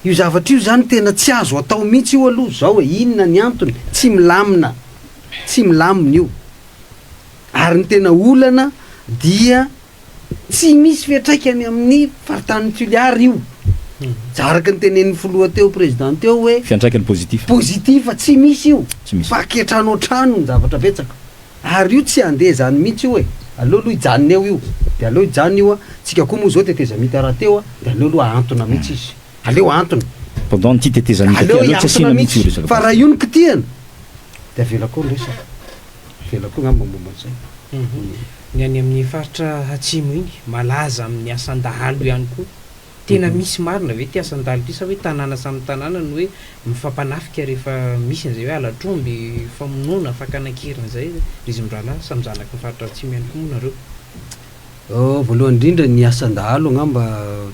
io zavatra io zany tena tsy azo atao mihitsy io aloha zao hoe inona ny antony tsy milamina io ary ny tena olana dia tsy misy fiatraikany amin'ny faritany tuliara io jaraka ny tenen'ny foloha teo président teo hoe fiantraikany positif tsy misy io fa aketrano trano ny zavatra betsaka ary io tsy andeha zany mihitsy io hoe aloha ijanony eo io de aloha ijanony io tsika koa moa zao tetezamita raha teo de aloha antona mihitsy izy aleo antona pendant ty tetezamita teo aloha tsy asina mihitsy resaka fa raha io ny kitihana de avela koa resaka avela koa ngamba momban'izay ny any amin'ny faritra Atsimo iny malaza amin'ny asandahalo ihany koa tena misy marina ve ty asan-dalo ty sa hoe tanàna samy tanàna no hoe mifampanafika rehefa misy an'izay hoe alatromby famonoana fakanakirina zay izy mirahalahy samy zanaky ny faritra atsimo ihany koa moa nareo. Voalohany indrindra ny asan-dalo angamba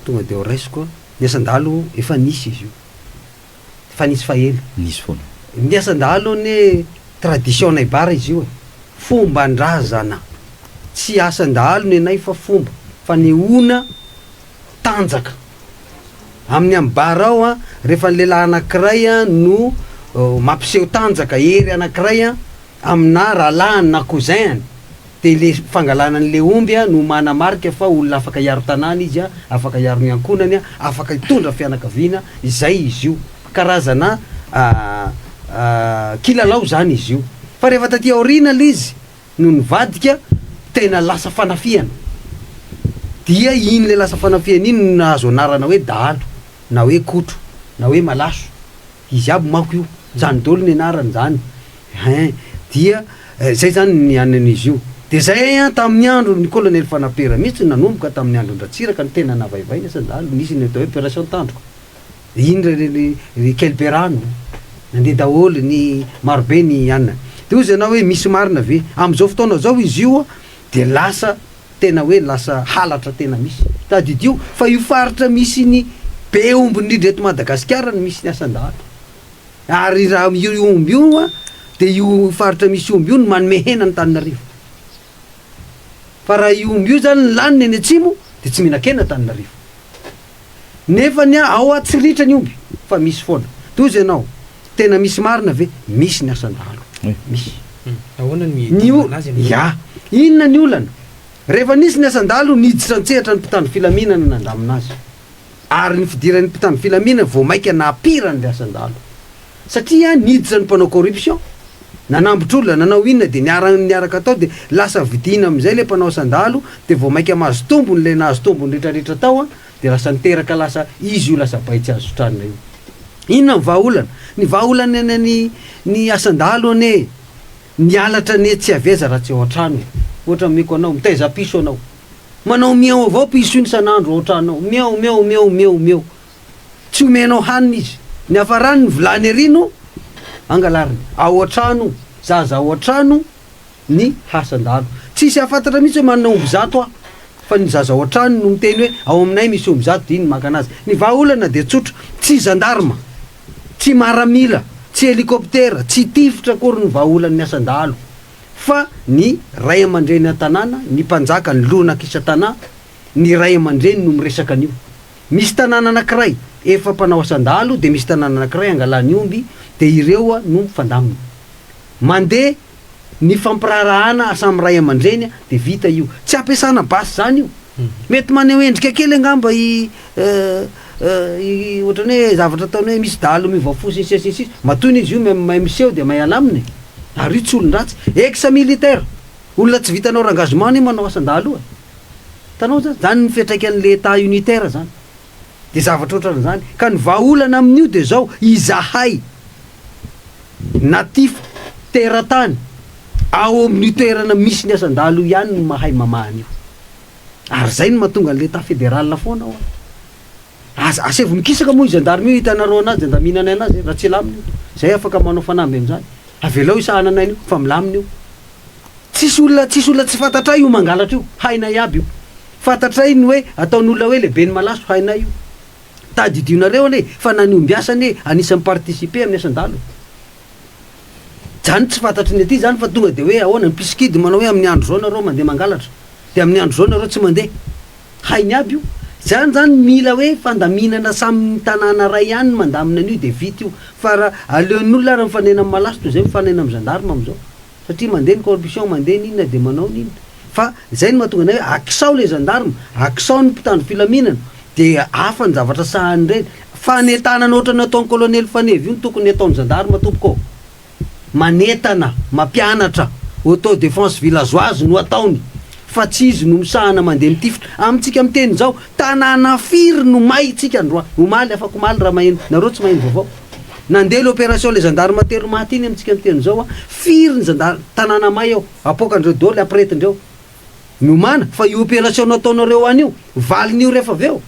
tonga de ho raisiko ny asan-dalo efa nisy izy io efa nisy fahelo nisy foana ny asan-dalo ny tradition nay bara izy io fomban-drazana tsy asan-dalo ny anay fa fomba fa ny ona tanjaka amin'ny amin'ny bara ao a rehefa ny lehilahy anankiray a no mampiseho tanjaka ery anankiray a amina rahalahy na cousin de le fangalana an'le omby a no manamarika fa olona afaka hiaro tanàna izy a afaka hiaro ny ankonany a afaka hitondra fianakaviana izay izy io karazana kilalao zany izy io fa rehefa taty aorina le izy no nivadika tena lasa fanafiana dia iny le lasa fanafiana iny no nahazo anarana hoe dalo na hoe kotro na hoe malaso izy aby mako io zany dolo ny anarany zany dia zay zany ny anan'izy io de zay a tamin'ny andro ny colonel Fanapera mihitsy nanomboka tamin'ny andro Ndratsiraka ny tena navaivay asan-dalo nisy ny atao hoe opération tandroka iny ry Kelberano nandeha daholo ny marobe ny anina de ozy ianao hoe misy marina ve am'izao fotoana zao izy io de lasa tena hoe lasa halatra tena misy tadidio fa io faritra misy ny be omby indrindra eto Madagasikara ny misy ny asan-dalo ary raha io omby io a de io faritra misy omby io no manome hena ny Tananarivo fa raha io omby io zany ny laniny eny atsimo de tsy mihinan-kena Tananarivo nefa ny ao a tsy ritra ny omby fa misy foana tozy ianao tena misy marina ve misy ny asan-dalo misy ahoana ya inona ny olana rehefa nisy ny asan-dalo niditra antsehatra ny mpitandro filaminana nandaminazy ary ny fidiran'ny mpitandro filaminana vao maika napirany le asan-dalo satria niditra ny mpanao corruption nanambotr'olona nanao inona de niaraka atao de lasa vidina am'izay le mpanao asan-dalo de vao maika mahazo tombony le nahazo tombony rehetrarehetra tao a de lasa niteraka lasa izy io lasa baitsy azo sotranina io inona ny vahaolana ny vahaolana eny ny asan-dalo ane nialatra ne tsy aveza raha tsy ao an-trano ohatra miko anao mitaiza piso anao manao miao avao piso iny sanandro ao an-tranao miao tsy omenao hanina izy ny afarany ny vilany arino angalariny ao an-trano zaza ao an-trano ny asan-dalo tsisy afantatra mihitsy hoe manana omby zato fa ny zaza ao an-trano no miteny hoe ao aminay misy omby zato de iny maka anazy ny vahaolana de tsotra tsy zandarma tsy maramila tsy helikoptera tsy tifitra akory ny vahaolan'ny asan-dalo fa ny ray aman-dreny an-tanàna ny mpanjaka ny lonak isa-tanà ny ray aman-dreny no miresaka an'io misy tanàna anankiray efa mpanao asan-dalo de misy tanàna anankiray angalany omby de ireo a no mifandamina mandeha ny fampirarahana samy ray aman-dreny de vita io tsy ampiasana basy zany io mety maneho endrika kely angamba ohatrany hoe zavatra ataony hoe misy dalo mivafosy sisy matoy izy io mahay miseho de mahay alaminy ary io tsy olon-dratsy ex militaire olona tsy vitanao engagement manao asan-dalo tanao zany mifetraika an'le état unitaire zany de zavatra ohatrany zany ka ny vahaolana amin'io de zao izahay natif teratany ao amin'ny toerana misy ny asan-dalo ihany no mahay mamahany io ary zay no mahatonga an'le-état fédéral foana ao asevon-kisaka moa izandarmy io hitanareo anazy da mihinana anazy raha tsy laminy zay afaka manao fanamby am'zany avelao isahananay io fa milaminy io tsisy olona tsy fantatray io mangalatra io hainay aby io fantatray ny hoe ataon'olona hoe lehibe ny malaso hainay io tadidionareo ane fa nany ombiasany anisan'ny participer amin'ny asan-dalo zany tsy fantatry ny aty zany fa tonga de hoe ahoana ny piskidy manao hoe amin'ny andro zao nareo mandeha mangalatra de amin'ny andro zao nareo tsy mandeha hainy aby io zany mila hoe fandaminana samy tanàna ray ihany mandamina an'io de vita io fa raha aleon'olona raha mifanena amin'ny malaso toy zay mifanena amin'ny gendarme am'izao satria mandeha ny corruption mandeha n'inona de manao n'inona fa zay no mahatonga anay hoe akisao le gendarme akisao ny mpitandro filaminana de hafa ny zavatra sahany reny fanentanana ohatra ny ataon'ny colonel Fanevy io ny tokony ataon'ny gendarme tompoko manetana mampianatra auto défense villageoise no ataony fa tsy izy no misahana mandeha mitifitra amintsika miteny zao tanàna firy no may tsika androa omaly afaka omaly raha maheno nareo tsy maheno vaovao nandeha l'opération le gendarme telo maty iny amintsika miteny zao a firy ny tanàna may ao apokandreo dôly apiretindreo miomana fa io opération nataonareo an'io valin'io rehefa aveo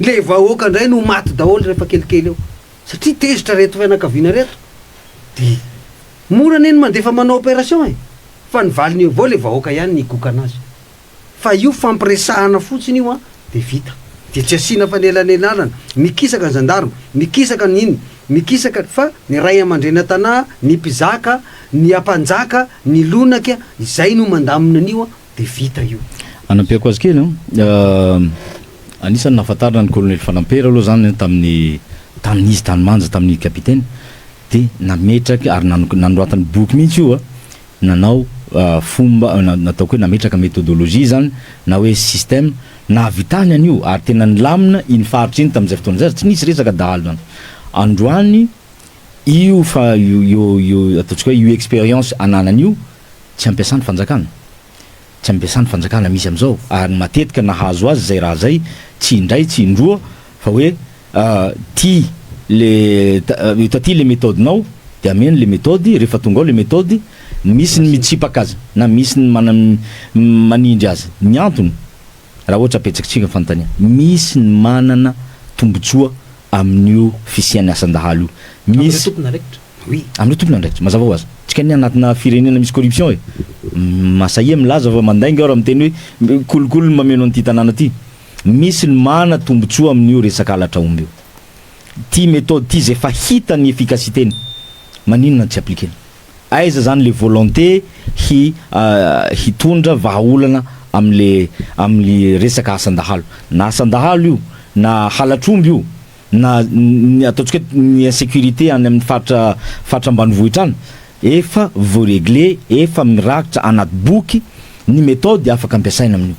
le vahoaka indray no maty daholo rehefa kelikely eo satria tezitra reto fianakaviana reto de mora neny mandefa manao opération e fa nyvaliny eo avao le vahoaka ihany nikoka anazy fa io fampiresahana fotsiny io a de vita de tsy asiana fanelanelana mikisaka ny gendarme mikisaka nyiny mikisaka fa ny ray aman-drena tanà ny mpizaka ny ampanjaka ny lonaka izay no mandamina an'io a de vita io anampiako azy kely anisany nahafantarina ny colonel Fanampera aloha zany tamin'izy tanymanja tamin'ny kapitaine de nametraka ary nanoratany boky mihitsy io a nanao fomba nataoko hoe nametraka méthodologie zany na hoe système nahavitany an'io ary tena nilamina iny faritra iny tamin'izay fotoana zay tsy nisy resaka dahalo zany androany io fa io ataontsika hoe io expérience ananan'io tsy ampiasan'ny fanjakana tsy ampiasan'ny fanjakana misy am'izao ary matetika nahazo azy zay raha zay tsy indray tsy indroa fa hoe ty le méthodenao de ameny le méthode rehefa tonga ao le méthode misy ny mitsipaka azy na misy ny manindry azy ny antony raha ohatra apetsakitsika ny fanontania misy ny manana tombotsoa amin'io fisian'ny asan-dahalo io misy oui amin'ny tompony andraikitra mazava ho azy tsika ny anatina firenena misy corruption masahia milaza fa mandainga raha miteny hoe kolokolo ny mameno an'ity tanàna ty misy ny mana tombotsoa amin'io resaka alatra omby io ty méthode ty zay fa hita ny efficacité-ny maninona tsy appliquer aiza zany le volonté hitondra vahaolana am'le resaka asan-dahalo na asan-dahalo io na halatromby io na ataontsika ny insécurité any amin'ny faritra ambanivohitra any efa voaregle efa mirakitra anaty boky ny méthode afaka ampiasaina amin'io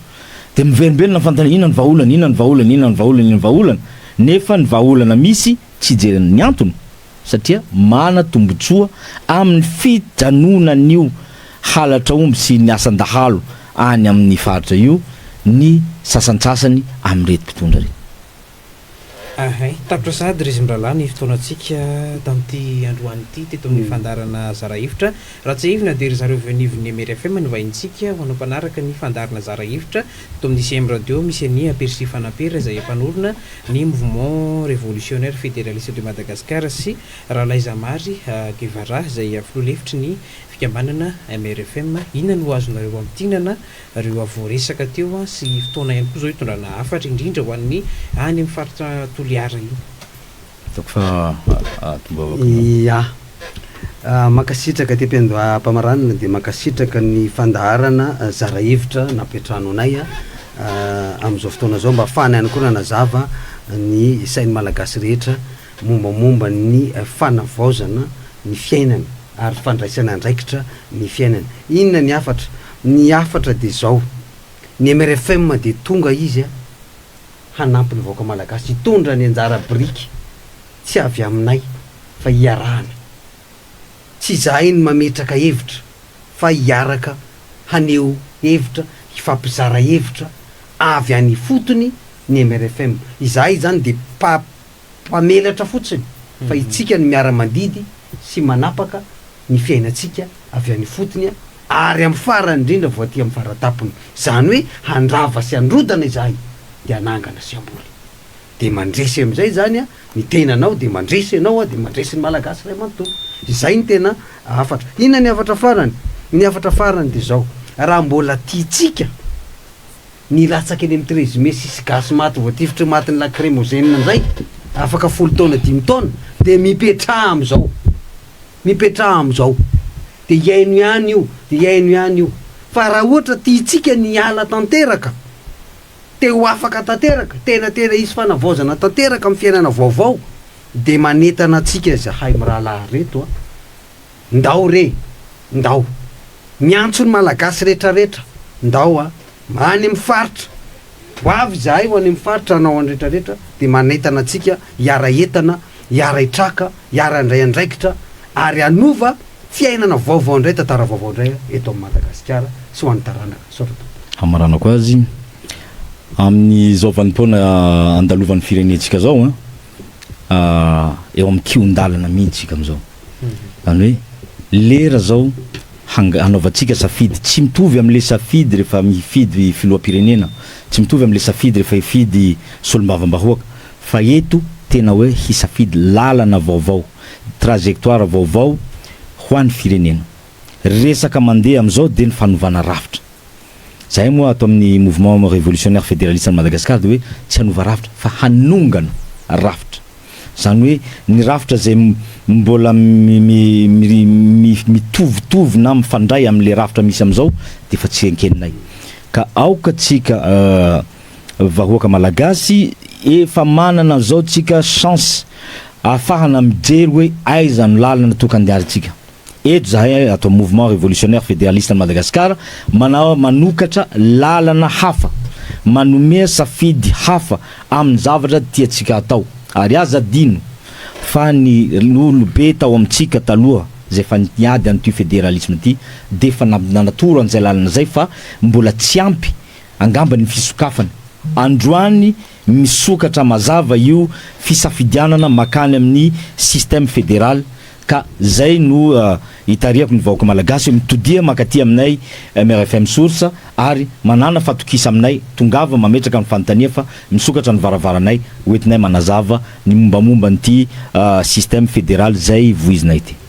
de miverimberina fantany inona ny vahaolana nefa ny vahaolana misy tsy jereny ny antony satria mana tombotsoa amin'ny fijanonan'io halatra omby sy ny asan-dahalo any amin'ny faritra io ny sasantsasany amin'ny reto mpitondra reny tapitra sady rezy mirahalahy ny fotoanantsika tamin'ity androany ity teto amin'ny fandarana zara hevitra raha tsy hivina de ry zareo venivon'ny Emery FM ny vahintsika ho anao mpanaraka ny fandarana zara hevitra to amin'ny CM radio misy any Apercy Fanampera izay empanorona ny mouvement révolutionnaire fédéraliste de Madagascar sy rahalahy Zamary Guevara izay filoha-lefitry ny fikambanana Emery FM inona no azonareo amtinana reo avoresaka teo sy fotoana ihany koa zao hitondrana hafatra indrindra ho an'ny any amin'ny faritra Toliara io donc fa ya makasitraka ty mpamaranana de makasitraka ny fandaharana zara hevitra napetrano anay am'izao fotoana zao mba afahana ihany koa nanazava ny sainy malagasy rehetra mombamomba ny fanavaozana ny fiainana ary fandraisana andraikitra ny fiainana inona ny afatra de zao ny Emery FM de tonga izy hanampy ny vahoaka malagasy hitondra ny anjara briky tsy avy aminay fa hiarahana tsy zahay ny mametraka hevitra fa hiaraka haneo hevitra hifampizara hevitra avy any fotony ny Emery FM izahay zany de pamelatra fotsiny fa itsika ny miara mandidy sy manapaka ny fiainatsika avy any fotony ary amin'ny farany indrindra voaty amin'ny faratapony zany hoe handrava sy androdana izahay de anangana sy amboly de mandresy am'izay zany ny tenanao de mandresy anao de mandresy ny malagasy ray manontolo izay ny tena afatra inona ny afatra farany ny afatra farany de zao raha mbola tiatsika ny latsaka eny amin'ny 13 mai sisy gasy maty voatifitry maty ny lacrymogène am'izay afaka 10 taona 10 taona de mipetraha am'izao de iaino ihany io fa raha ohatra tiatsika ny ala tanteraka te ho afaka tanteraka tena isy fanavaozana tanteraka amin'ny fiainana vaovao de manetana atsika zahay mirahalahy reto ndao miantso ny malagasy rehetrarehetra ndao any amin'ny faritra hoavy zahay ho any amin'ny faritra anao any rehetrarehetra de manetana atsika hiara etana hiara itraka hiara andray andraikitra ary anova fiainana vaovao indray tantara vaovao indray eto amin'ny Madagasikara sy ho an'ny taranaka sorata hamaranako azy amin'ny zao vanim-poana andalovan'ny firenentsika zao eo amin'ny kiondalana mihitsika am'izao zany hoe lera zao hanaovantsika safidy tsy mitovy am'le safidy rehefa mifidy filoha-pirenena tsy mitovy am'le safidy rehefa hifidy solombavam-bahoaka fa eto tena hoe hisafidy lalana vaovao, trajectoire vaovao ho an'ny firenena. Resaka mandeha am'izao de ny fanovana rafitra. Zay moa ato amin'ny mouvement révolutionnaire fédéraliste de Madagascar de hoe tsy hanova rafitra fa hanongana rafitra. Zany hoe ny rafitra zay mbola mitovitovy na mifandray am'le rafitra misy am'izao de fa tsy ankeninay. Ka aoka tsika vahoaka malagasy efa manana zao tsika chance afahana mijery hoe aiza ny lalana tokandiarintsika. Eto zahay ato mouvement révolutionnaire fédéraliste de Madagascar manokatra lalana hafa, manome safidy hafa amin'ny zavatra tiatsika atao. Ary aza dino fa ny olobe tao amintsika taloha zay fa niady an'ity fédéralisme ty de fa nanatoro an'izay lalana zay fa mbola tsy ampy angamba ny fisokafany. Androany misokatra mazava io fisafidianana makany amin'ny système fédéral. Ka zay no itariako ny vahoaka malagasy mitodia makaty aminay MRFM Source ary manana fatokisa aminay tongava mametraka ny fanontania fa misokatra ny varavaranay hoentinay manazava ny mombamomba nyity système fédéral zay voizinay ty.